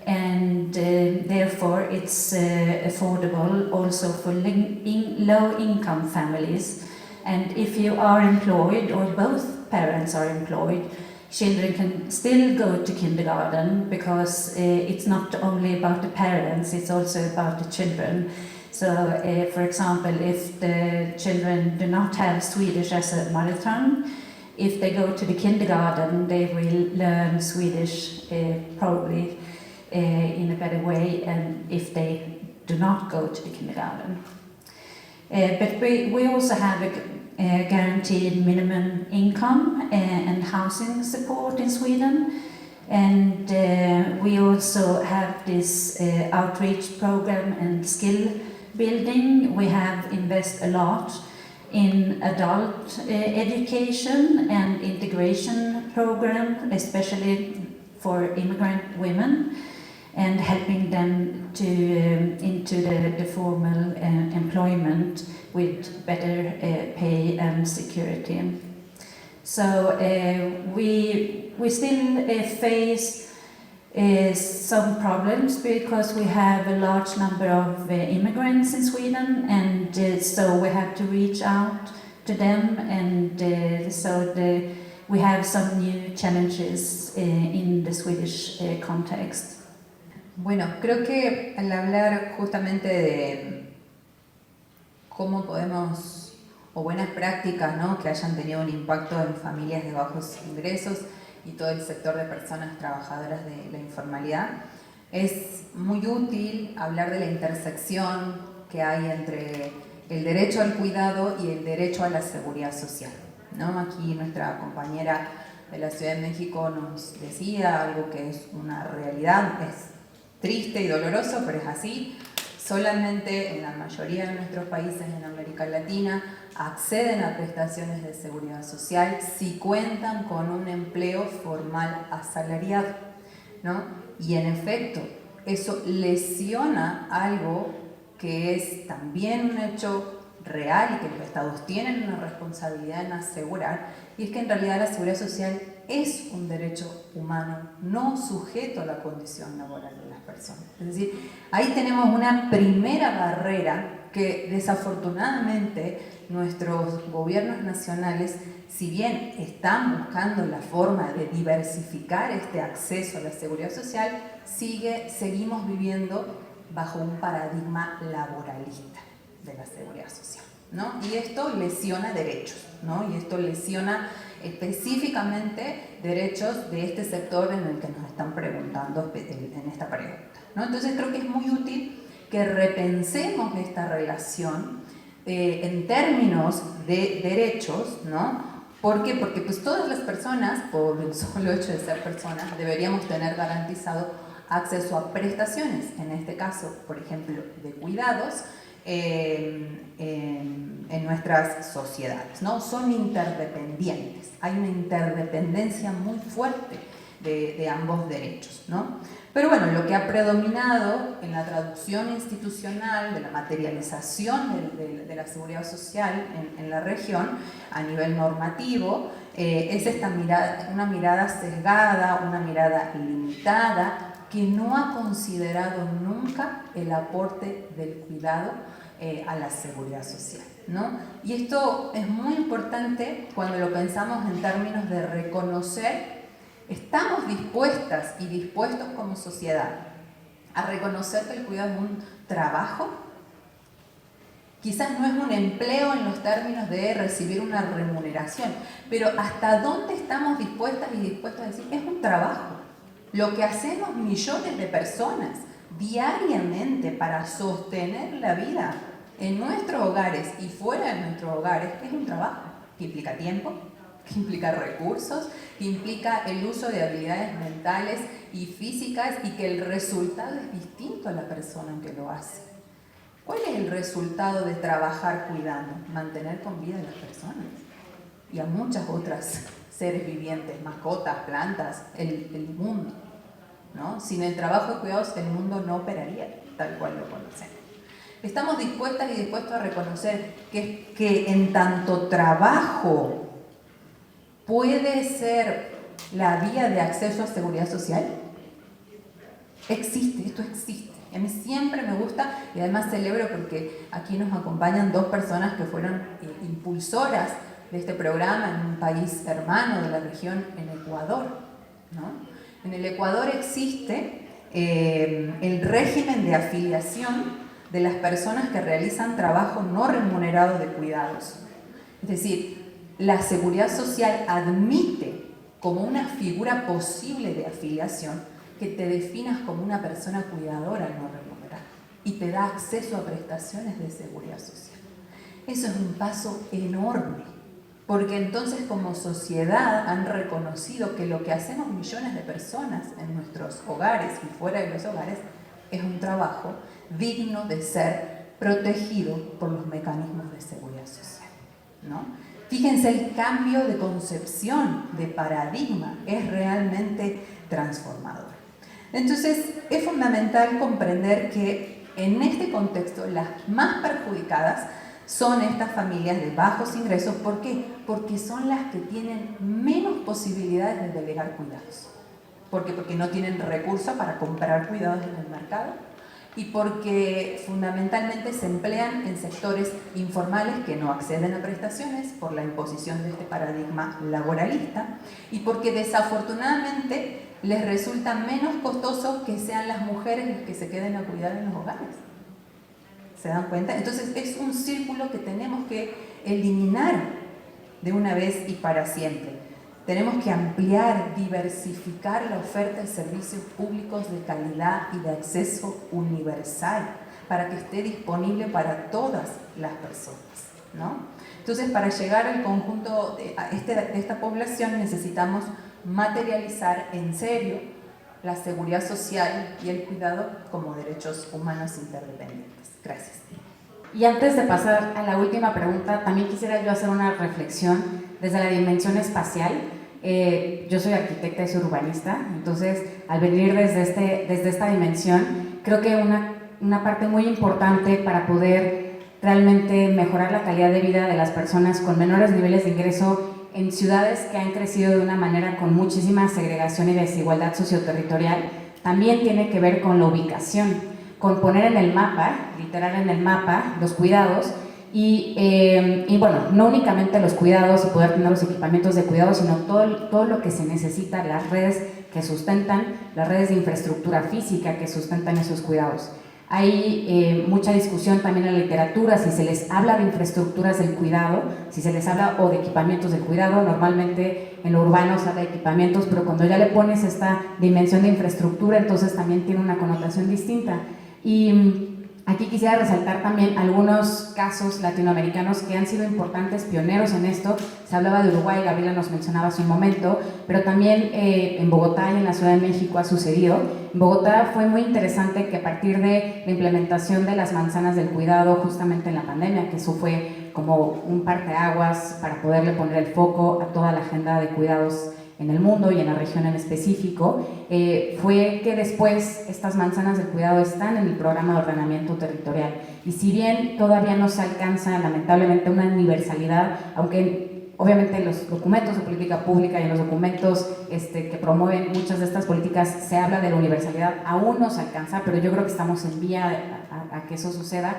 and therefore it's affordable also for low-income families. And if you are employed or both parents are employed, children can still go to kindergarten, because it's not only about the parents, it's also about the children. So, for example, if the children do not have Swedish as a mother tongue, if they go to the kindergarten, they will learn Swedish probably in a better way, and if they do not go to the kindergarten. But we also have a guaranteed minimum income and housing support in Sweden. And we also have this outreach program and skill building. We have invested a lot in adult education and integration program, especially for immigrant women, and helping them to into the formal employment with better pay and security. So we still face some problems because we have a large number of immigrants in Sweden, and so we have to reach out to them, and we have some new challenges in the Swedish context. Bueno, creo que al hablar justamente de cómo podemos, o buenas prácticas, ¿no?, que hayan tenido un impacto en familias de bajos ingresos y todo el sector de personas trabajadoras de la informalidad, es muy útil hablar de la intersección que hay entre el derecho al cuidado y el derecho a la seguridad social, ¿no? Aquí nuestra compañera de la Ciudad de México nos decía algo que es una realidad, es triste y doloroso, pero es así. Solamente en la mayoría de nuestros países en América Latina acceden a prestaciones de seguridad social si cuentan con un empleo formal asalariado, ¿no? Y en efecto, eso lesiona algo que es también un hecho real y que los estados tienen una responsabilidad en asegurar, y es que en realidad la seguridad social es un derecho humano no sujeto a la condición laboral de las personas. Es decir, ahí tenemos una primera barrera que desafortunadamente nuestros gobiernos nacionales, si bien están buscando la forma de diversificar este acceso a la seguridad social, seguimos viviendo bajo un paradigma laboralista de la seguridad social, ¿no? Y esto lesiona derechos, ¿no? Y esto lesiona específicamente derechos de este sector en el que nos están preguntando en esta pregunta, ¿no? Entonces creo que es muy útil que repensemos esta relación en términos de derechos, ¿no? ¿Por qué? Porque pues todas las personas, por el solo hecho de ser personas, deberíamos tener garantizado acceso a prestaciones, en este caso, por ejemplo, de cuidados, en nuestras sociedades, ¿no? Son interdependientes, hay una interdependencia muy fuerte de ambos derechos, ¿no? Pero bueno, lo que ha predominado en la traducción institucional de la materialización de la seguridad social en la región a nivel normativo es esta mirada, una mirada sesgada, una mirada limitada, que no ha considerado nunca el aporte del cuidado a la seguridad social, ¿no? Y esto es muy importante cuando lo pensamos en términos de reconocer. ¿Estamos dispuestas y dispuestos como sociedad a reconocer que el cuidado es un trabajo? Quizás no es un empleo en los términos de recibir una remuneración, pero ¿hasta dónde estamos dispuestas y dispuestos a decir es un trabajo? Lo que hacemos millones de personas diariamente para sostener la vida en nuestros hogares y fuera de nuestros hogares es un trabajo que implica tiempo, que implica recursos, que implica el uso de habilidades mentales y físicas, y que el resultado es distinto a la persona que lo hace. ¿Cuál es el resultado de trabajar cuidando? Mantener con vida a las personas y a muchas otras seres vivientes, mascotas, plantas, el mundo, ¿no? Sin el trabajo de cuidados el mundo no operaría tal cual lo conocemos. Estamos dispuestas y dispuestos a reconocer que en tanto trabajo puede ser la vía de acceso a seguridad social. Existe, esto existe. A mí siempre me gusta, y además celebro porque aquí nos acompañan dos personas que fueron impulsoras de este programa en un país hermano de la región, en Ecuador, ¿no? En el Ecuador existe el régimen de afiliación de las personas que realizan trabajo no remunerado de cuidados. Es decir, la seguridad social admite como una figura posible de afiliación que te definas como una persona cuidadora no remunerada y te da acceso a prestaciones de seguridad social. Eso es un paso enorme, porque entonces como sociedad han reconocido que lo que hacemos millones de personas en nuestros hogares y fuera de los hogares es un trabajo digno de ser protegido por los mecanismos de seguridad social, ¿no? Fíjense, el cambio de concepción, de paradigma, es realmente transformador. Entonces, es fundamental comprender que en este contexto las más perjudicadas son estas familias de bajos ingresos. ¿Por qué? Porque son las que tienen menos posibilidades de delegar cuidados. ¿Por qué? Porque no tienen recursos para comprar cuidados en el mercado y porque fundamentalmente se emplean en sectores informales que no acceden a prestaciones por la imposición de este paradigma laboralista y porque desafortunadamente les resulta menos costoso que sean las mujeres las que se queden a cuidar en los hogares. ¿Se dan cuenta? Entonces es un círculo que tenemos que eliminar de una vez y para siempre. Tenemos que ampliar, diversificar la oferta de servicios públicos de calidad y de acceso universal para que esté disponible para todas las personas, ¿no? Entonces, para llegar al conjunto de esta población necesitamos materializar en serio la seguridad social y el cuidado como derechos humanos interdependientes. Gracias. Y antes de pasar a la última pregunta, también quisiera yo hacer una reflexión desde la dimensión espacial. Yo soy arquitecta y soy urbanista, entonces al venir desde esta dimensión, creo que una parte muy importante para poder realmente mejorar la calidad de vida de las personas con menores niveles de ingreso en ciudades que han crecido de una manera con muchísima segregación y desigualdad socioterritorial, también tiene que ver con la ubicación, con poner en el mapa, literal en el mapa, los cuidados y bueno, no únicamente los cuidados y poder tener los equipamientos de cuidado, sino todo lo que se necesita, las redes que sustentan, las redes de infraestructura física que sustentan esos cuidados. Hay mucha discusión también en la literatura si se les habla de infraestructuras del cuidado, si se les habla o de equipamientos del cuidado. Normalmente en lo urbano se habla de equipamientos, pero cuando ya le pones esta dimensión de infraestructura, entonces también tiene una connotación distinta. Y aquí quisiera resaltar también algunos casos latinoamericanos que han sido importantes, pioneros en esto. Se hablaba de Uruguay, Gabriela nos mencionaba hace un momento, pero también en Bogotá y en la Ciudad de México ha sucedido. En Bogotá fue muy interesante que a partir de la implementación de las manzanas del cuidado justamente en la pandemia, que eso fue como un parteaguas para poderle poner el foco a toda la agenda de cuidados en el mundo y en la región en específico, fue que después estas manzanas del cuidado están en el programa de ordenamiento territorial. Y si bien todavía no se alcanza lamentablemente una universalidad, aunque obviamente en los documentos de política pública y en los documentos que promueven muchas de estas políticas se habla de la universalidad, aún no se alcanza, pero yo creo que estamos en vía a que eso suceda.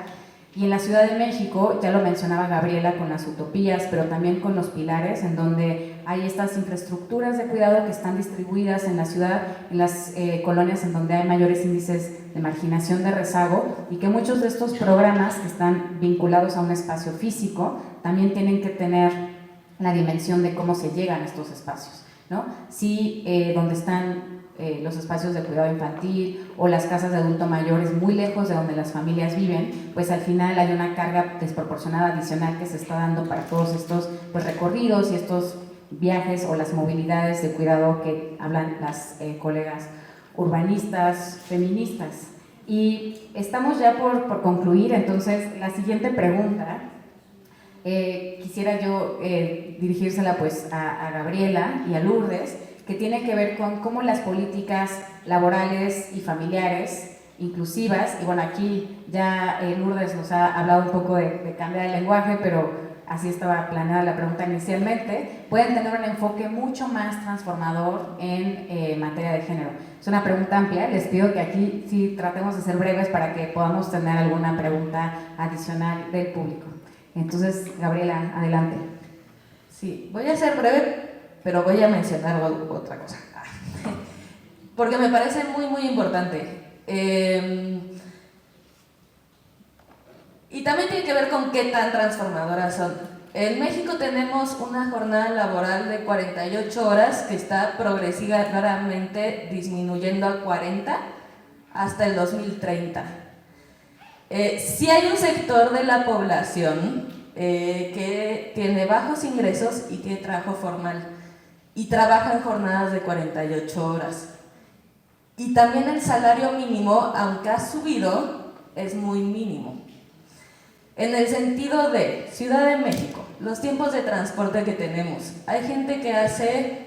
Y en la Ciudad de México, ya lo mencionaba Gabriela con las utopías, pero también con los pilares, en donde hay estas infraestructuras de cuidado que están distribuidas en la ciudad, en las colonias en donde hay mayores índices de marginación, de rezago, y que muchos de estos programas que están vinculados a un espacio físico también tienen que tener la dimensión de cómo se llegan a estos espacios, ¿no? Si donde están los espacios de cuidado infantil o las casas de adulto mayores muy lejos de donde las familias viven, pues al final hay una carga desproporcionada adicional que se está dando para todos estos pues, recorridos y estos viajes o las movilidades de cuidado que hablan las colegas urbanistas, feministas. Y estamos ya por concluir, entonces la siguiente pregunta quisiera yo dirigírsela pues a Gabriela y a Lourdes, que tiene que ver con cómo las políticas laborales y familiares inclusivas, y bueno, aquí ya Lourdes nos ha hablado un poco de cambiar el lenguaje, pero así estaba planeada la pregunta inicialmente, pueden tener un enfoque mucho más transformador en materia de género. Es una pregunta amplia, les pido que aquí sí tratemos de ser breves para que podamos tener alguna pregunta adicional del público. Entonces, Gabriela, adelante. Sí, voy a ser breve, pero voy a mencionar otra cosa, porque me parece muy, muy importante. Y también tiene que ver con qué tan transformadoras son. En México tenemos una jornada laboral de 48 horas que está progresivamente disminuyendo a 40 hasta el 2030. Sí hay un sector de la población que tiene bajos ingresos y tiene trabajo formal y trabaja en jornadas de 48 horas. Y también el salario mínimo, aunque ha subido, es muy mínimo. En el sentido de Ciudad de México, los tiempos de transporte que tenemos, hay gente que hace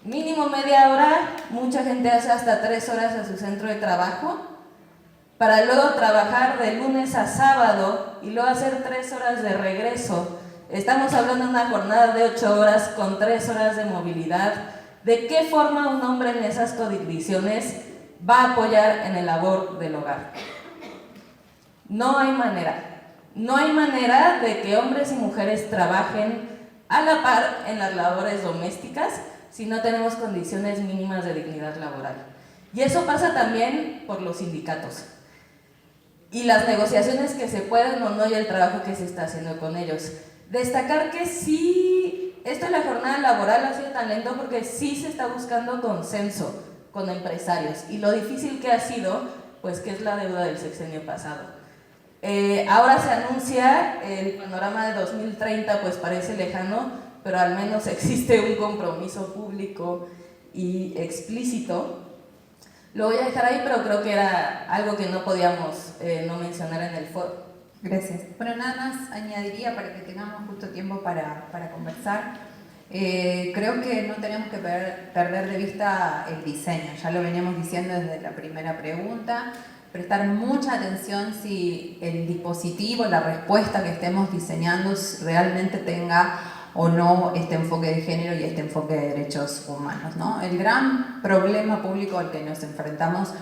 mínimo media hora, mucha gente hace hasta 3 horas a su centro de trabajo, para luego trabajar de lunes a sábado y luego hacer 3 horas de regreso. Estamos hablando de una jornada de 8 horas con 3 horas de movilidad. ¿De qué forma un hombre en esas condiciones va a apoyar en el labor del hogar? No hay manera. No hay manera de que hombres y mujeres trabajen a la par en las labores domésticas si no tenemos condiciones mínimas de dignidad laboral. Y eso pasa también por los sindicatos y las negociaciones que se pueden o no y el trabajo que se está haciendo con ellos. Destacar que sí, esto de la jornada laboral ha sido tan lento porque sí se está buscando consenso con empresarios y lo difícil que ha sido, pues que es la deuda del sexenio pasado. Ahora se anuncia el panorama de 2030, pues parece lejano, pero al menos existe un compromiso público y explícito. Lo voy a dejar ahí, pero creo que era algo que no podíamos no mencionar en el foro. Gracias. Bueno, nada más añadiría para que tengamos justo tiempo para conversar. Creo que no tenemos que perder de vista el diseño, ya lo veníamos diciendo desde la primera pregunta, prestar mucha atención si el dispositivo, la respuesta que estemos diseñando realmente tenga o no este enfoque de género y este enfoque de derechos humanos, ¿no? El gran problema público al que nos enfrentamos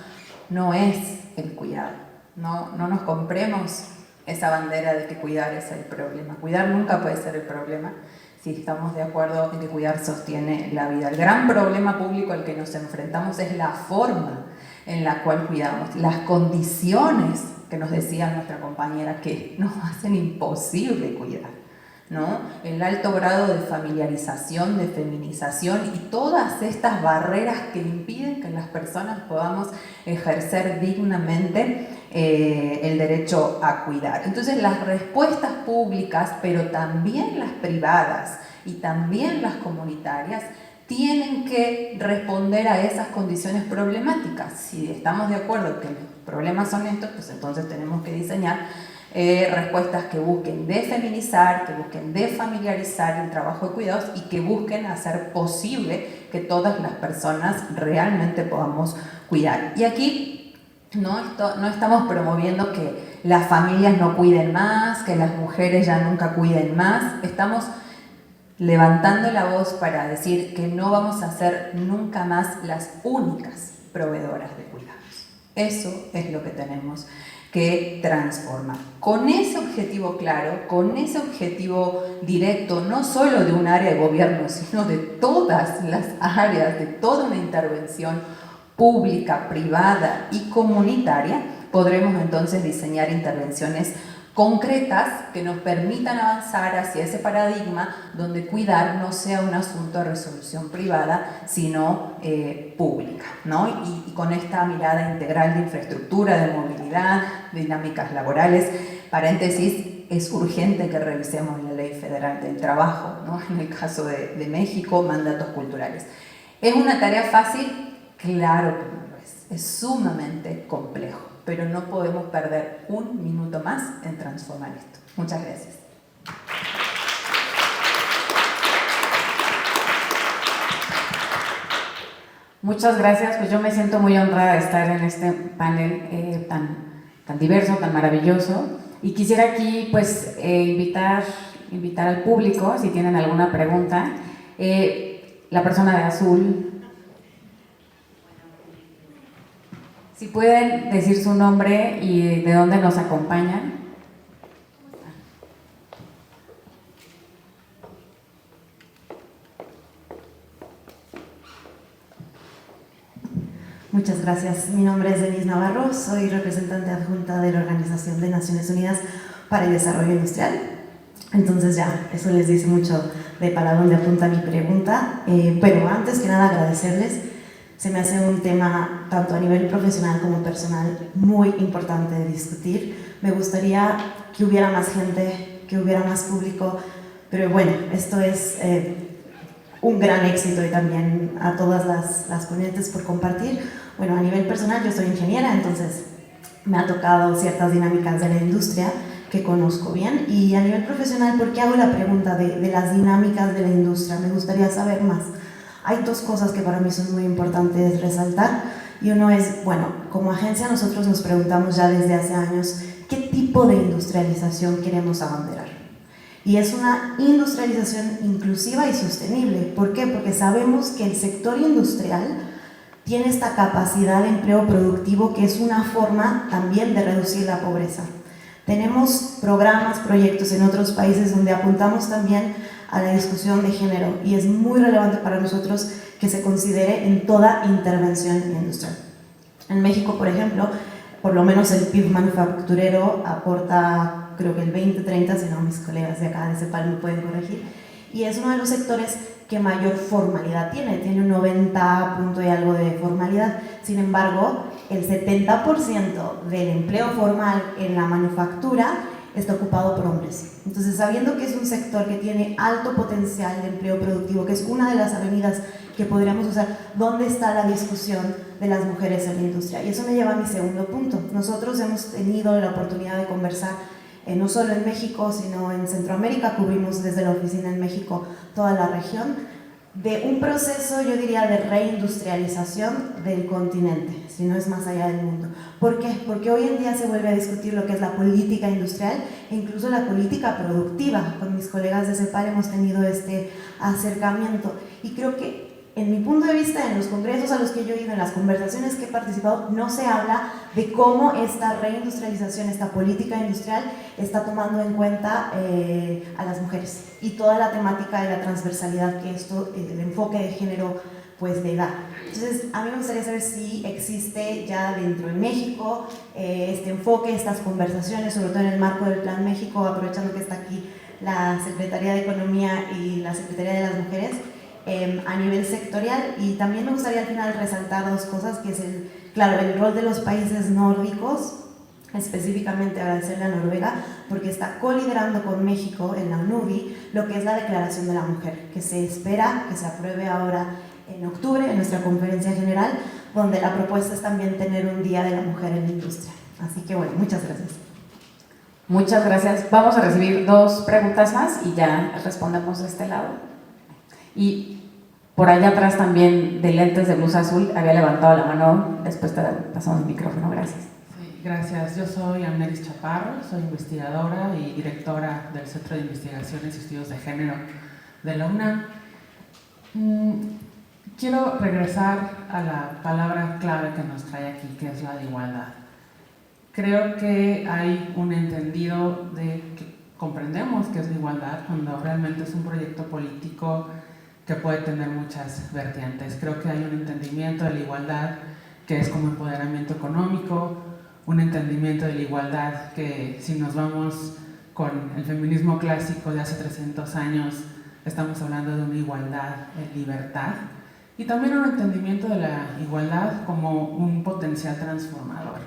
no es el cuidado, no nos compremos esa bandera de que cuidar es el problema. Cuidar nunca puede ser el problema si estamos de acuerdo en que cuidar sostiene la vida. El gran problema público al que nos enfrentamos es la forma en la cual cuidamos, las condiciones que nos decía nuestra compañera que nos hacen imposible cuidar, ¿no? El alto grado de familiarización, de feminización y todas estas barreras que impiden que las personas podamos ejercer dignamente el derecho a cuidar. Entonces las respuestas públicas, pero también las privadas y también las comunitarias, tienen que responder a esas condiciones problemáticas. Si estamos de acuerdo que los problemas son estos, pues entonces tenemos que diseñar respuestas que busquen defeminizar, que busquen defamiliarizar el trabajo de cuidados y que busquen hacer posible que todas las personas realmente podamos cuidar. Y aquí no estamos promoviendo que las familias no cuiden más, que las mujeres ya nunca cuiden más. Estamos levantando la voz para decir que no vamos a ser nunca más las únicas proveedoras de cuidados. Eso es lo que tenemos que transformar. Con ese objetivo claro, con ese objetivo directo, no solo de un área de gobierno, sino de todas las áreas, de toda una intervención pública, privada y comunitaria, podremos entonces diseñar intervenciones concretas que nos permitan avanzar hacia ese paradigma donde cuidar no sea un asunto de resolución privada, sino pública, ¿no? Y con esta mirada integral de infraestructura, de movilidad, dinámicas laborales. Paréntesis, es urgente que revisemos la Ley Federal del Trabajo, ¿no? En el caso de México, mandatos culturales. ¿Es una tarea fácil? Claro que no lo es sumamente complejo, pero no podemos perder un minuto más en transformar esto. Muchas gracias. Muchas gracias, pues yo me siento muy honrada de estar en este panel tan diverso, tan maravilloso, y quisiera aquí pues invitar al público, si tienen alguna pregunta, la persona de azul, si pueden decir su nombre y de dónde nos acompañan. Muchas gracias. Mi nombre es Denise Navarro, soy representante adjunta de la Organización de Naciones Unidas para el Desarrollo Industrial. Entonces ya, eso les dice mucho de para dónde apunta mi pregunta. Pero antes que nada agradecerles. Se me hace un tema, tanto a nivel profesional como personal, muy importante de discutir. Me gustaría que hubiera más gente que hubiera más público, pero bueno, esto es un gran éxito y también a todas las ponentes por compartir. Bueno, a nivel personal yo soy ingeniera, entonces me ha tocado ciertas dinámicas de la industria que conozco bien, y a nivel profesional, ¿por qué hago la pregunta de las dinámicas de la industria? Me gustaría saber más. Hay dos cosas que para mí son muy importantes resaltar, y uno es, bueno, como agencia nosotros nos preguntamos ya desde hace años qué tipo de industrialización queremos abanderar. Y es una industrialización inclusiva y sostenible. ¿Por qué? Porque sabemos que el sector industrial tiene esta capacidad de empleo productivo que es una forma también de reducir la pobreza. Tenemos programas, proyectos en otros países donde apuntamos también a la discusión de género, y es muy relevante para nosotros que se considere en toda intervención industrial. En México, por ejemplo, por lo menos el PIB manufacturero aporta, creo que el 20-30, si no mis colegas de acá de CEPAL me pueden corregir, y es uno de los sectores que mayor formalidad tiene un 90 punto y algo de formalidad. Sin embargo, el 70% del empleo formal en la manufactura está ocupado por hombres. Entonces, sabiendo que es un sector que tiene alto potencial de empleo productivo, que es una de las avenidas que podríamos usar, ¿dónde está la discusión de las mujeres en la industria? Y eso me lleva a mi segundo punto. Nosotros hemos tenido la oportunidad de conversar no solo en México, sino en Centroamérica, cubrimos desde la oficina en México toda la región, de un proceso, yo diría, de reindustrialización del continente, si no es más allá del mundo. ¿Por qué? Porque hoy en día se vuelve a discutir lo que es la política industrial e incluso la política productiva. Con mis colegas de CEPAL hemos tenido este acercamiento, y creo que en mi punto de vista, en los congresos a los que yo he ido, en las conversaciones que he participado, no se habla de cómo esta reindustrialización, esta política industrial está tomando en cuenta a las mujeres y toda la temática de la transversalidad que esto, el enfoque de género, pues le da. Entonces, a mí me gustaría saber si existe ya dentro de México este enfoque, estas conversaciones, sobre todo en el marco del Plan México, aprovechando que está aquí la Secretaría de Economía y la Secretaría de las Mujeres, a nivel sectorial. Y también me gustaría al final resaltar dos cosas, que es claro, el rol de los países nórdicos, específicamente agradecerle a Noruega porque está coliderando con México en la UNUDI lo que es la Declaración de la Mujer, que se espera que se apruebe ahora en octubre en nuestra conferencia general, donde la propuesta es también tener un Día de la Mujer en la industria. Así que bueno, muchas gracias. Muchas gracias. Vamos a recibir dos preguntas más y ya respondemos de este lado. Y por allá atrás también, de lentes de blusa azul, había levantado la mano. Después te pasamos el micrófono. Gracias. Sí, gracias. Yo soy Amneris Chaparro, soy investigadora y directora del Centro de Investigaciones y Estudios de Género de la UNAM. Quiero regresar a la palabra clave que nos trae aquí, que es la de igualdad. Creo que hay un entendido de que comprendemos que es la igualdad cuando realmente es un proyecto político que puede tener muchas vertientes. Creo que hay un entendimiento de la igualdad que es como empoderamiento económico, un entendimiento de la igualdad que, si nos vamos con el feminismo clásico de hace 300 años, estamos hablando de una igualdad en libertad, y también un entendimiento de la igualdad como un potencial transformador.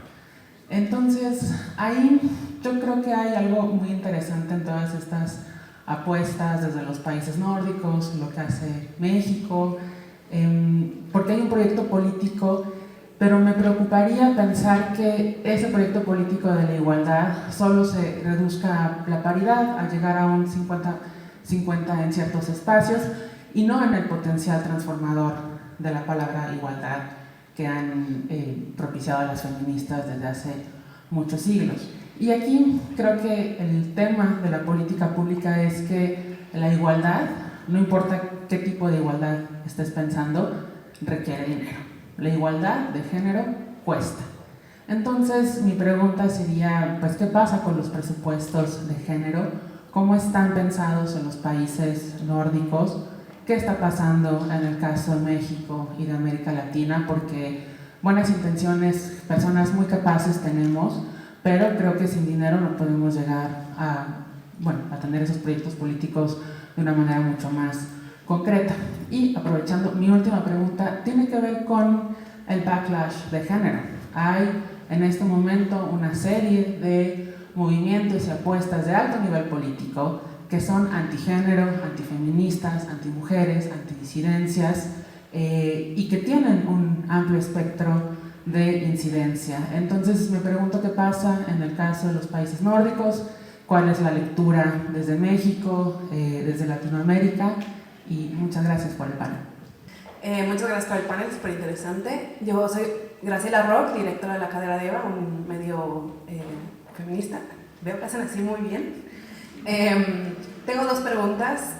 Entonces, ahí yo creo que hay algo muy interesante en todas estas apuestas desde los países nórdicos, lo que hace México, porque hay un proyecto político, pero me preocuparía pensar que ese proyecto político de la igualdad solo se reduzca a la paridad, a llegar a un 50-50 en ciertos espacios y no en el potencial transformador de la palabra igualdad que han propiciado las feministas desde hace muchos siglos. Y aquí creo que el tema de la política pública es que la igualdad, no importa qué tipo de igualdad estés pensando, requiere dinero. La igualdad de género cuesta. Entonces mi pregunta sería, pues, ¿qué pasa con los presupuestos de género? ¿Cómo están pensados en los países nórdicos? ¿Qué está pasando en el caso de México y de América Latina? Porque buenas intenciones, personas muy capaces tenemos, pero creo que sin dinero no podemos llegar a tener esos proyectos políticos de una manera mucho más concreta. Y aprovechando, mi última pregunta tiene que ver con el backlash de género. Hay en este momento una serie de movimientos y apuestas de alto nivel político que son antigénero, antifeministas, antimujeres, antidisidencias y que tienen un amplio espectro de incidencia. Entonces me pregunto qué pasa en el caso de los países nórdicos, cuál es la lectura desde México, desde Latinoamérica, y muchas gracias por el panel. Muchas gracias por el panel, súper interesante. Yo soy Graciela Rock, directora de La Cadera de Eva, un medio feminista. Veo que hacen así muy bien. Tengo dos preguntas.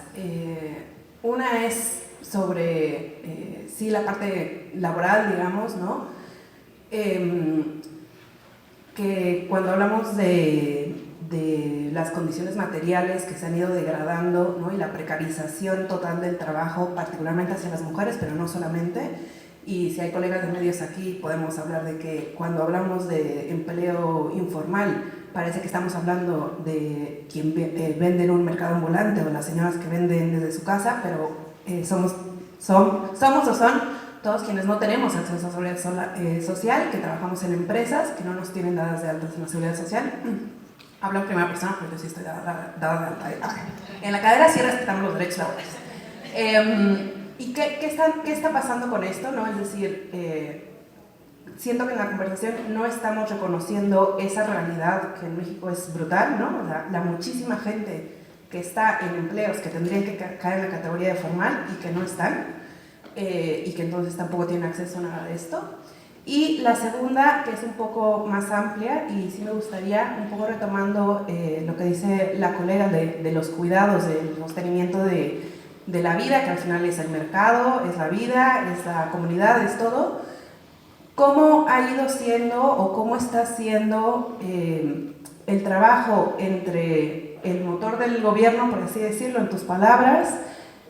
Una es sobre, sí, la parte laboral, digamos, ¿no? Que cuando hablamos de las condiciones materiales que se han ido degradando, ¿no? Y la precarización total del trabajo, particularmente hacia las mujeres, pero no solamente. Y si hay colegas de medios aquí, podemos hablar de que cuando hablamos de empleo informal, parece que estamos hablando de quien vende en un mercado ambulante o las señoras que venden desde su casa, pero somos o son todos quienes no tenemos acceso a seguridad social, que trabajamos en empresas, que no nos tienen dadas de altas en la seguridad social. Hablo en primera persona porque yo sí estoy dada de alta. En La Cadera sí respetamos los derechos laborales. ¿Y qué está pasando con esto? ¿No? Es decir, siento que en la conversación no estamos reconociendo esa realidad que en México es brutal, ¿no? La muchísima gente que está en empleos que tendrían que caer en la categoría de formal y que no están. Y que entonces tampoco tienen acceso a nada de esto. Y la segunda, que es un poco más amplia, y sí me gustaría, un poco retomando lo que dice la colega de los cuidados, del sostenimiento de la vida, que al final es el mercado, es la vida, es la comunidad, es todo. ¿Cómo ha ido siendo o cómo está siendo el trabajo entre el motor del gobierno, por así decirlo, en tus palabras,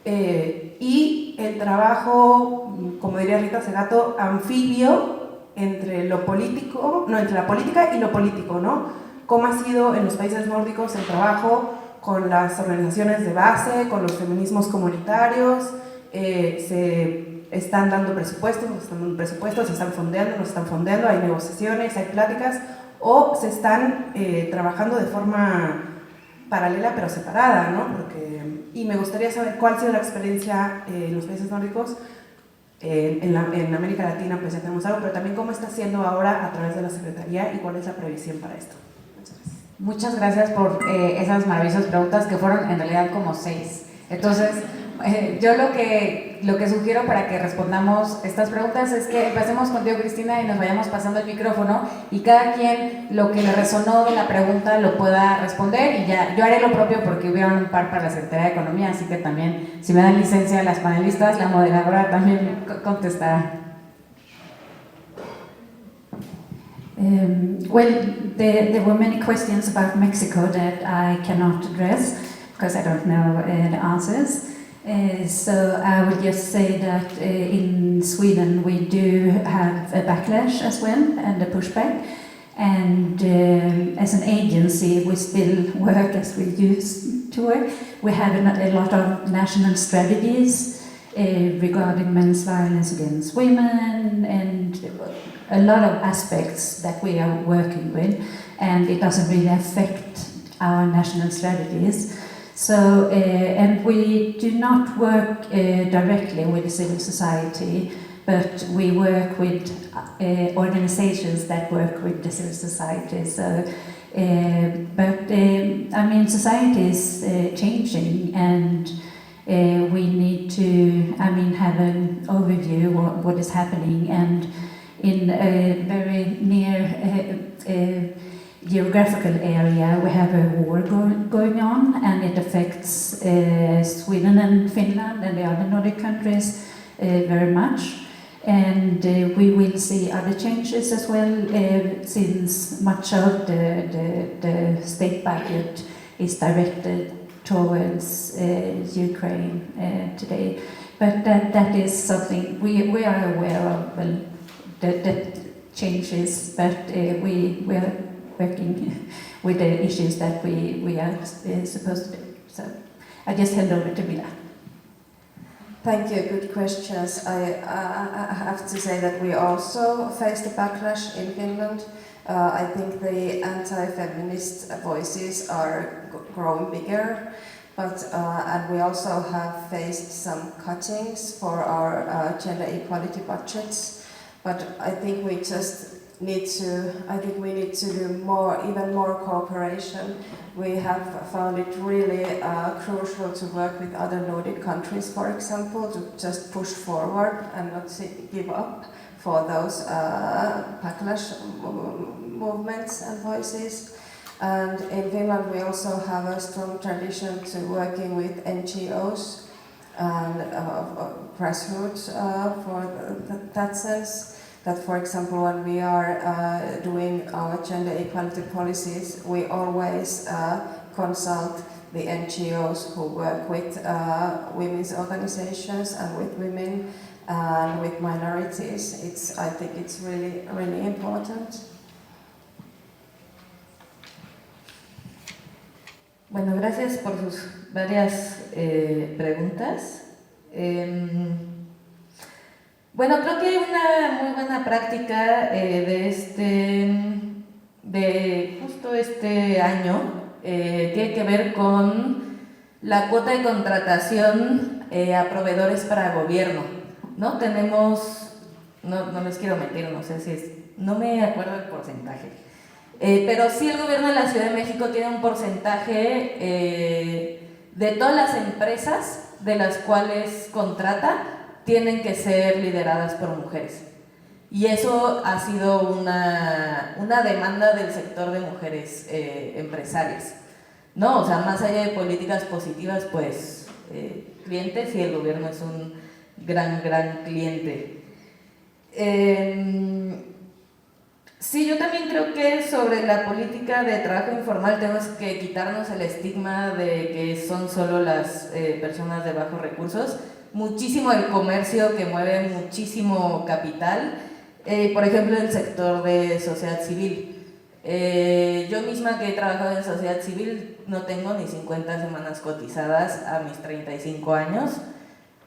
y el trabajo, como diría Rita Segato, anfibio entre lo político, no, entre la política y lo político, ¿no? ¿Cómo ha sido en los países nórdicos el trabajo con las organizaciones de base, con los feminismos comunitarios? Se están dando presupuestos, se están fondeando, hay negociaciones, hay pláticas, o se están trabajando de forma paralela pero separada, ¿no? Y me gustaría saber cuál ha sido la experiencia en los países nórdicos. En América Latina pues ya tenemos algo, pero también cómo está siendo ahora a través de la Secretaría y cuál es la previsión para esto. Muchas gracias por esas maravillosas preguntas, que fueron en realidad como 6. Entonces, yo lo que sugiero para que respondamos estas preguntas es que empecemos contigo, Cristina, y nos vayamos pasando el micrófono y cada quien lo que le resonó de la pregunta lo pueda responder, y ya yo haré lo propio porque hubieron un par para la Secretaría de Economía, así que también, si me dan licencia las panelistas, la moderadora también contestará. Well, there were many questions about Mexico that I cannot address because I don't know the answers. So I would just say that in Sweden we do have a backlash as well and a pushback. And as an agency we still work as we used to work. We have a lot of national strategies regarding men's violence against women and a lot of aspects that we are working with, and it doesn't really affect our national strategies. So, and we do not work directly with the civil society, but we work with organizations that work with the civil society. So, I mean, society is changing, and we need to, I mean, have an overview of what is happening. And in a very near geographical area, we have a war going on, and it affects Sweden and Finland and the other Nordic countries very much. And we will see other changes as well, since much of the state budget is directed towards Ukraine today. But that is something we are aware of. Well, the changes, but we are working with the issues that we are supposed to do. So I just hand over to Mila. Thank you, good questions. I have to say that we also faced a backlash in Finland, I think the anti-feminist voices are growing bigger, but and we also have faced some cuttings for our gender equality budgets. But I think we just need to. I think we need to do more, even more cooperation. We have found it really crucial to work with other Nordic countries, for example, to just push forward and not give up for those backlash movements and voices. And in Finland we also have a strong tradition to working with NGOs and grassroots for that sense. That, for example, when we are doing our gender equality policies, we always consult the NGOs who work with women's organizations and with women and with minorities. I think it's really, really important. Bueno, gracias por sus varias preguntas. Bueno, creo que hay una muy buena práctica de justo este año, tiene que ver con la cuota de contratación a proveedores para gobierno, ¿no? Tenemos, no les quiero mentir, no sé si es, no me acuerdo el porcentaje, pero sí el gobierno de la Ciudad de México tiene un porcentaje de todas las empresas de las cuales contrata, tienen que ser lideradas por mujeres. Y eso ha sido una demanda del sector de mujeres empresarias, ¿no? O sea, más allá de políticas positivas, pues clientes, y el gobierno es un gran cliente. Sí, yo también creo que sobre la política de trabajo informal tenemos que quitarnos el estigma de que son solo las personas de bajos recursos. Muchísimo el comercio que mueve muchísimo capital, por ejemplo el sector de sociedad civil. Yo misma que he trabajado en sociedad civil no tengo ni 50 semanas cotizadas a mis 35 años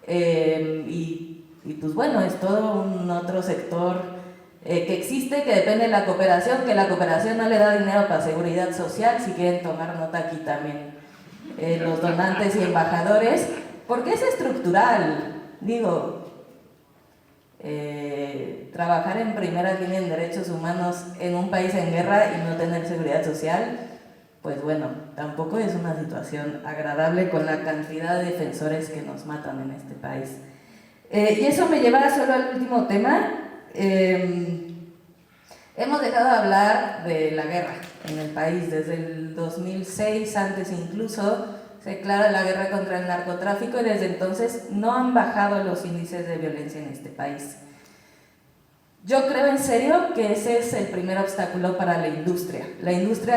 y pues bueno, es todo un otro sector que existe, que depende de la cooperación, que la cooperación no le da dinero para seguridad social, si quieren tomar nota aquí también los donantes y embajadores, porque es estructural, digo, trabajar en primera línea en derechos humanos en un país en guerra y no tener seguridad social, pues bueno, tampoco es una situación agradable con la cantidad de defensores que nos matan en este país. Y eso me lleva solo al último tema. Hemos dejado de hablar de la guerra en el país desde el 2006, antes incluso, se declara la guerra contra el narcotráfico y desde entonces no han bajado los índices de violencia en este país. Yo creo en serio que ese es el primer obstáculo para la industria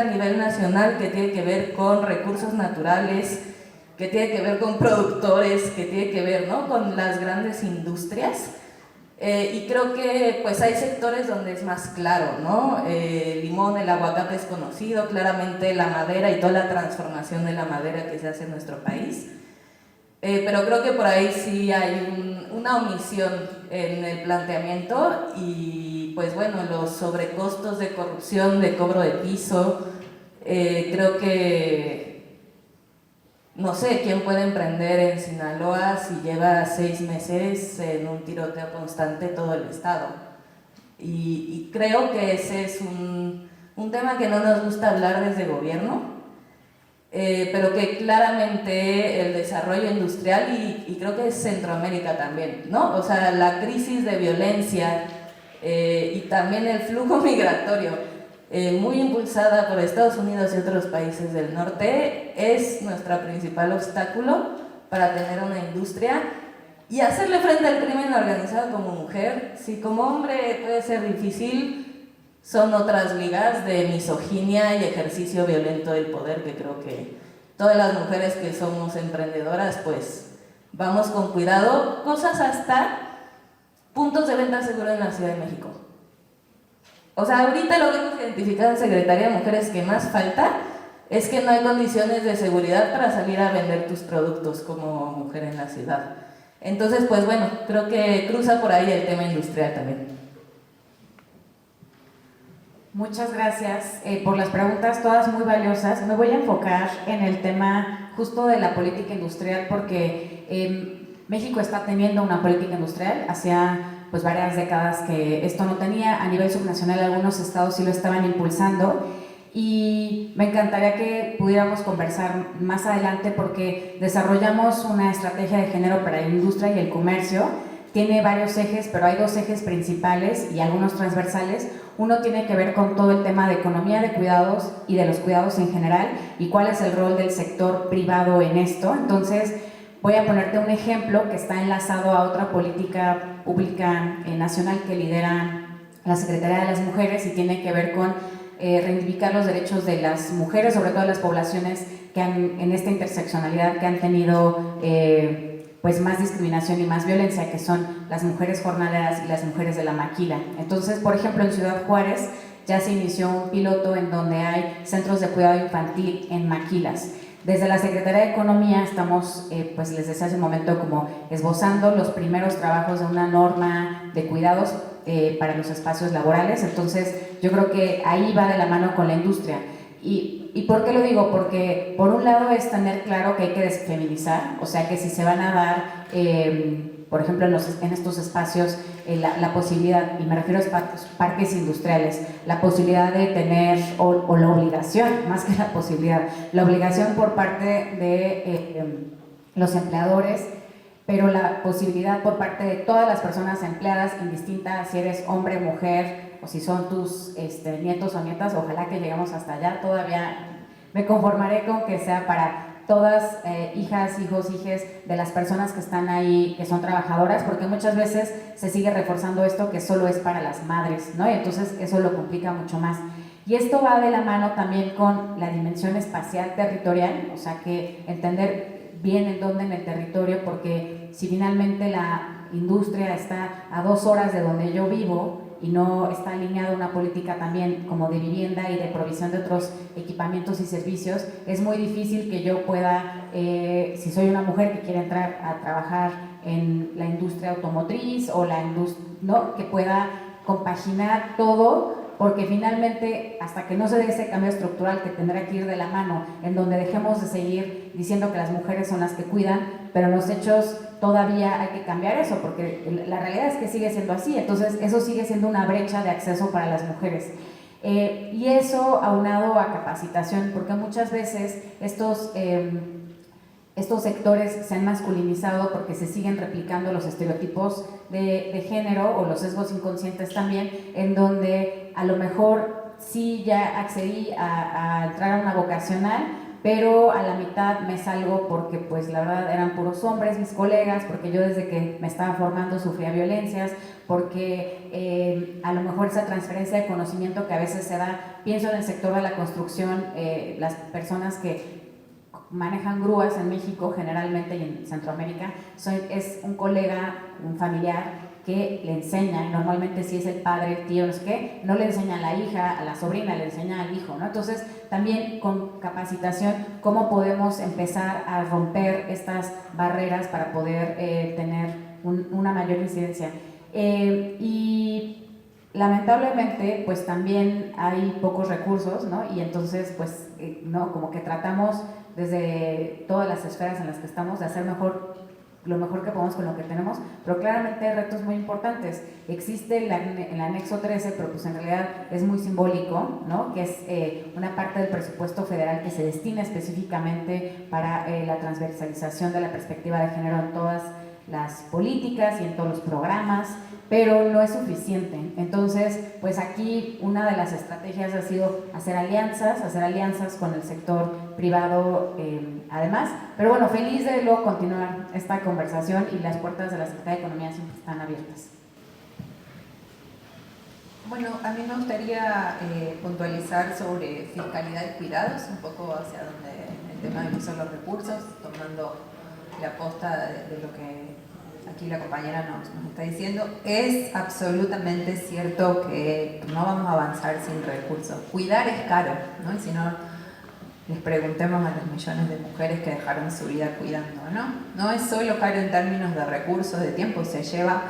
a nivel nacional, que tiene que ver con recursos naturales, que tiene que ver con productores, que tiene que ver, ¿no?, con las grandes industrias. Y creo que pues hay sectores donde es más claro, ¿no? El limón, el aguacate es conocido, claramente la madera y toda la transformación de la madera que se hace en nuestro país. Pero creo que por ahí sí hay una omisión en el planteamiento y pues bueno, los sobrecostos de corrupción, de cobro de piso, creo que no sé quién puede emprender en Sinaloa si lleva 6 meses en un tiroteo constante todo el estado. Y creo que ese es un tema que no nos gusta hablar desde gobierno, pero que claramente el desarrollo industrial y creo que es Centroamérica también, ¿no? O sea, la crisis de violencia y también el flujo migratorio muy impulsada por Estados Unidos y otros países del norte, es nuestro principal obstáculo para tener una industria y hacerle frente al crimen organizado como mujer. Si como hombre puede ser difícil, son otras ligas de misoginia y ejercicio violento del poder que creo que todas las mujeres que somos emprendedoras pues vamos con cuidado, cosas hasta puntos de venta seguro en la Ciudad de México. O sea, ahorita lo que hemos identificado en Secretaría de Mujeres que más falta es que no hay condiciones de seguridad para salir a vender tus productos como mujer en la ciudad. Entonces, pues bueno, creo que cruza por ahí el tema industrial también. Muchas gracias por las preguntas, todas muy valiosas. Me voy a enfocar en el tema justo de la política industrial porque México está teniendo una política industrial hacia pues varias décadas que esto no tenía. A nivel subnacional algunos estados sí lo estaban impulsando y me encantaría que pudiéramos conversar más adelante porque desarrollamos una estrategia de género para la industria y el comercio. Tiene varios ejes, pero hay dos ejes principales y algunos transversales. Uno tiene que ver con todo el tema de economía de cuidados y de los cuidados en general y cuál es el rol del sector privado en esto. Entonces, voy a ponerte un ejemplo que está enlazado a otra política pública nacional que lidera la Secretaría de las Mujeres y tiene que ver con reivindicar los derechos de las mujeres, sobre todo las poblaciones que han, en esta interseccionalidad que han tenido pues más discriminación y más violencia, que son las mujeres jornaleras y las mujeres de la maquila. Entonces, por ejemplo, en Ciudad Juárez ya se inició un piloto en donde hay centros de cuidado infantil en maquilas. Desde la Secretaría de Economía estamos, pues les decía hace un momento, como esbozando los primeros trabajos de una norma de cuidados para los espacios laborales. Entonces, yo creo que ahí va de la mano con la industria. ¿Y por qué lo digo? Porque por un lado es tener claro que hay que desfeminizar, o sea que si se van a dar, por ejemplo, en estos espacios, la posibilidad, y me refiero a parques industriales, la posibilidad de tener, o la obligación, más que la posibilidad, la obligación por parte de los empleadores, pero la posibilidad por parte de todas las personas empleadas, indistinta si eres hombre, mujer, o si son tus nietos o nietas, ojalá que lleguemos hasta allá. Todavía me conformaré con que sea para todas hijas, hijos, hijes de las personas que están ahí, que son trabajadoras, porque muchas veces se sigue reforzando esto que solo es para las madres, ¿no? Y entonces eso lo complica mucho más. Y esto va de la mano también con la dimensión espacial territorial, o sea que entender bien en dónde en el territorio, porque si finalmente la industria está a 2 horas de donde yo vivo, y no está alineada una política también como de vivienda y de provisión de otros equipamientos y servicios, es muy difícil que yo pueda, si soy una mujer que quiere entrar a trabajar en la industria automotriz o la industria, ¿no?, que pueda compaginar todo, porque finalmente hasta que no se dé ese cambio estructural que tendrá que ir de la mano, en donde dejemos de seguir diciendo que las mujeres son las que cuidan, pero en los hechos todavía hay que cambiar eso, porque la realidad es que sigue siendo así. Entonces eso sigue siendo una brecha de acceso para las mujeres. Y eso aunado a capacitación, porque muchas veces estos sectores se han masculinizado porque se siguen replicando los estereotipos de género o los sesgos inconscientes también, en donde a lo mejor sí ya accedí a entrar a una vocacional, pero a la mitad me salgo porque pues la verdad eran puros hombres mis colegas, porque yo desde que me estaba formando sufría violencias, porque a lo mejor esa transferencia de conocimiento que a veces se da, pienso en el sector de la construcción, las personas que manejan grúas en México generalmente y en Centroamérica, es un colega, un familiar que le enseña, y normalmente si es el padre, el tío, no sé qué, no le enseña a la hija, a la sobrina, le enseña al hijo, ¿no? Entonces, también con capacitación, cómo podemos empezar a romper estas barreras para poder tener una mayor incidencia. Y lamentablemente, pues también hay pocos recursos, ¿no? Y entonces, pues, no, como que tratamos desde todas las esferas en las que estamos de hacer lo mejor que podemos con lo que tenemos, pero claramente hay retos muy importantes. Existe el anexo 13, pero pues en realidad es muy simbólico, ¿no?, que es una parte del presupuesto federal que se destina específicamente para la transversalización de la perspectiva de género en todas las políticas y en todos los programas, pero no es suficiente. Entonces, pues aquí una de las estrategias ha sido hacer alianzas con el sector privado además, pero bueno, feliz de luego continuar esta conversación y las puertas de la Secretaría de Economía siempre están abiertas. Bueno, a mí me gustaría puntualizar sobre fiscalidad y cuidados, un poco hacia donde el tema del uso de los recursos, tomando la posta de lo que aquí la compañera nos está diciendo. Es absolutamente cierto que no vamos a avanzar sin recursos. Cuidar es caro, ¿no? Y si no, les preguntemos a los millones de mujeres que dejaron su vida cuidando, ¿no? No es solo caro en términos de recursos, de tiempo, se lleva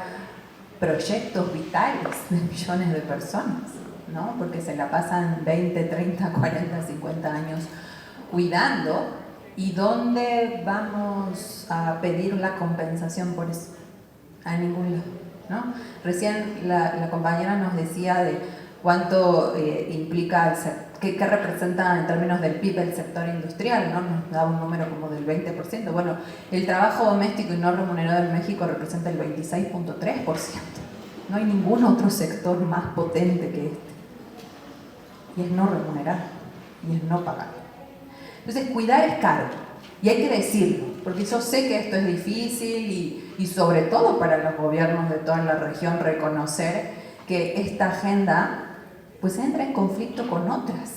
proyectos vitales de millones de personas, ¿no? Porque se la pasan 20, 30, 40, 50 años cuidando. ¿Y dónde vamos a pedir la compensación por eso? A ningún lado, ¿no? Recién la compañera nos decía de cuánto implica, qué representa en términos del PIB el sector industrial, ¿no? Nos daba un número como del 20%. Bueno, el trabajo doméstico y no remunerado en México representa el 26.3%. No hay ningún otro sector más potente que este. Y es no remunerado, y es no pagar. Entonces, cuidar es caro, y hay que decirlo, porque yo sé que esto es difícil y sobre todo para los gobiernos de toda la región reconocer que esta agenda pues entra en conflicto con otras.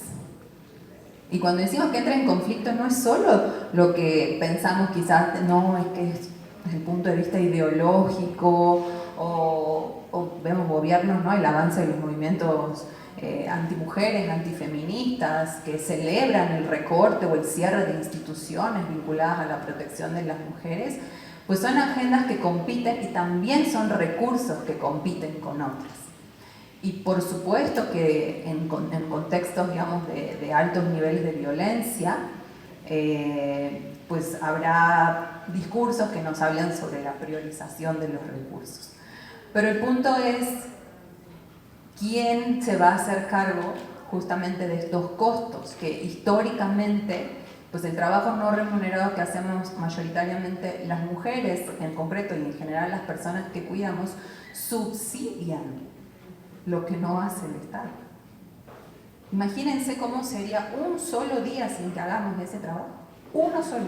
Y cuando decimos que entra en conflicto no es solo lo que pensamos quizás, no, es que es desde el punto de vista ideológico o vemos gobiernos, ¿no? El avance de los movimientos antimujeres, antifeministas, que celebran el recorte o el cierre de instituciones vinculadas a la protección de las mujeres, pues son agendas que compiten y también son recursos que compiten con otras. Y por supuesto que en contextos, digamos, de altos niveles de violencia, pues habrá discursos que nos hablan sobre la priorización de los recursos. Pero el punto es quién se va a hacer cargo justamente de estos costos que históricamente, pues el trabajo no remunerado que hacemos mayoritariamente las mujeres en concreto y en general las personas que cuidamos, subsidian lo que no hace el Estado. Imagínense cómo sería un solo día sin que hagamos ese trabajo. Uno solo.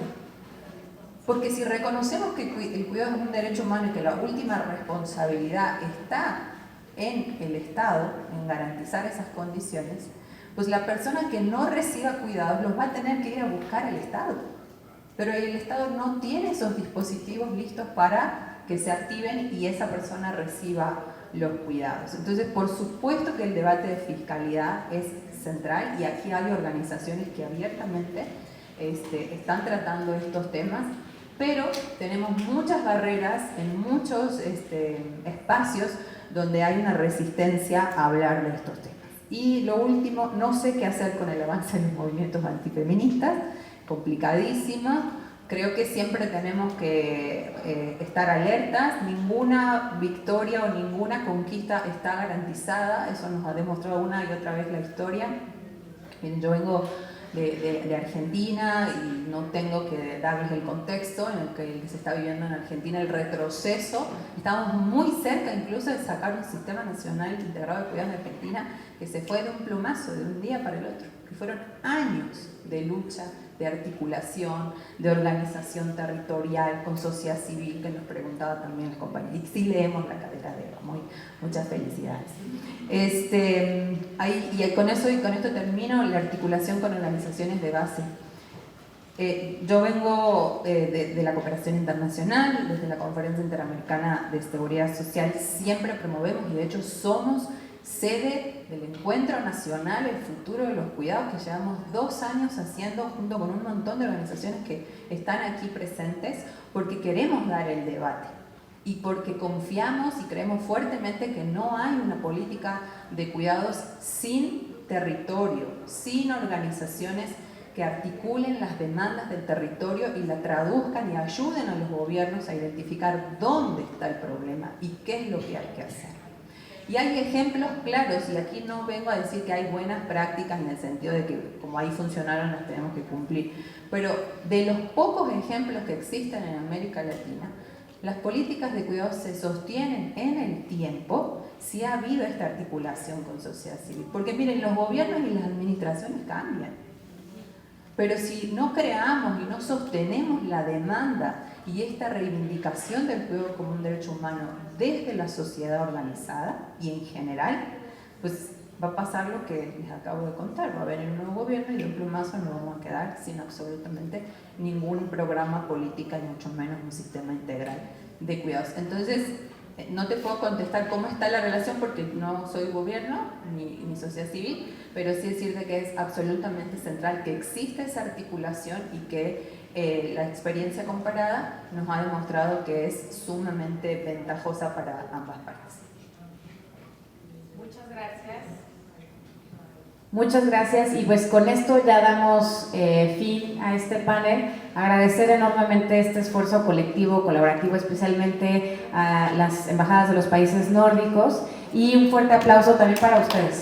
Porque si reconocemos que el cuidado es un derecho humano y que la última responsabilidad está en el Estado, en garantizar esas condiciones, pues la persona que no reciba cuidados los va a tener que ir a buscar al Estado. Pero el Estado no tiene esos dispositivos listos para que se activen y esa persona reciba los cuidados. Entonces, por supuesto que el debate de fiscalidad es central y aquí hay organizaciones que abiertamente están tratando estos temas, pero tenemos muchas barreras en muchos espacios donde hay una resistencia a hablar de estos temas. Y lo último, no sé qué hacer con el avance de los movimientos antifeministas, complicadísimo. Creo que siempre tenemos que estar alertas, ninguna victoria o ninguna conquista está garantizada, eso nos ha demostrado una y otra vez la historia. Yo vengo de Argentina y no tengo que darles el contexto en el que se está viviendo en Argentina, el retroceso. Estamos muy cerca incluso de sacar un sistema nacional integrado de cuidados de Argentina que se fue de un plumazo, de un día para el otro, que fueron años de lucha, de articulación, de organización territorial con sociedad civil, que nos preguntaba también las compañeras. Y sí leemos la cadena de Eva, muchas felicidades. Y con esto termino, la articulación con organizaciones de base. Yo vengo de la cooperación internacional, desde la Conferencia Interamericana de Seguridad Social, siempre promovemos y de hecho somos sede del Encuentro Nacional El Futuro de los Cuidados, que llevamos 2 años haciendo junto con un montón de organizaciones que están aquí presentes, porque queremos dar el debate y porque confiamos y creemos fuertemente que no hay una política de cuidados sin territorio, sin organizaciones que articulen las demandas del territorio y la traduzcan y ayuden a los gobiernos a identificar dónde está el problema y qué es lo que hay que hacer. Y hay ejemplos claros, y aquí no vengo a decir que hay buenas prácticas en el sentido de que como ahí funcionaron las tenemos que cumplir, pero de los pocos ejemplos que existen en América Latina, las políticas de cuidado se sostienen en el tiempo si ha habido esta articulación con sociedad civil. Porque miren, los gobiernos y las administraciones cambian, pero si no creamos y no sostenemos la demanda y esta reivindicación del cuidado como un derecho humano desde la sociedad organizada y en general, pues va a pasar lo que les acabo de contar. Va a haber un nuevo gobierno y de un plumazo nos vamos a quedar sin absolutamente ningún programa política y mucho menos un sistema integral de cuidados. Entonces, no te puedo contestar cómo está la relación porque no soy gobierno ni sociedad civil, pero sí decirte que es absolutamente central que existe esa articulación y que la experiencia comparada nos ha demostrado que es sumamente ventajosa para ambas partes. Muchas gracias. Muchas gracias y pues con esto ya damos fin a este panel. Agradecer enormemente este esfuerzo colectivo, colaborativo, especialmente a las embajadas de los países nórdicos y un fuerte aplauso también para ustedes.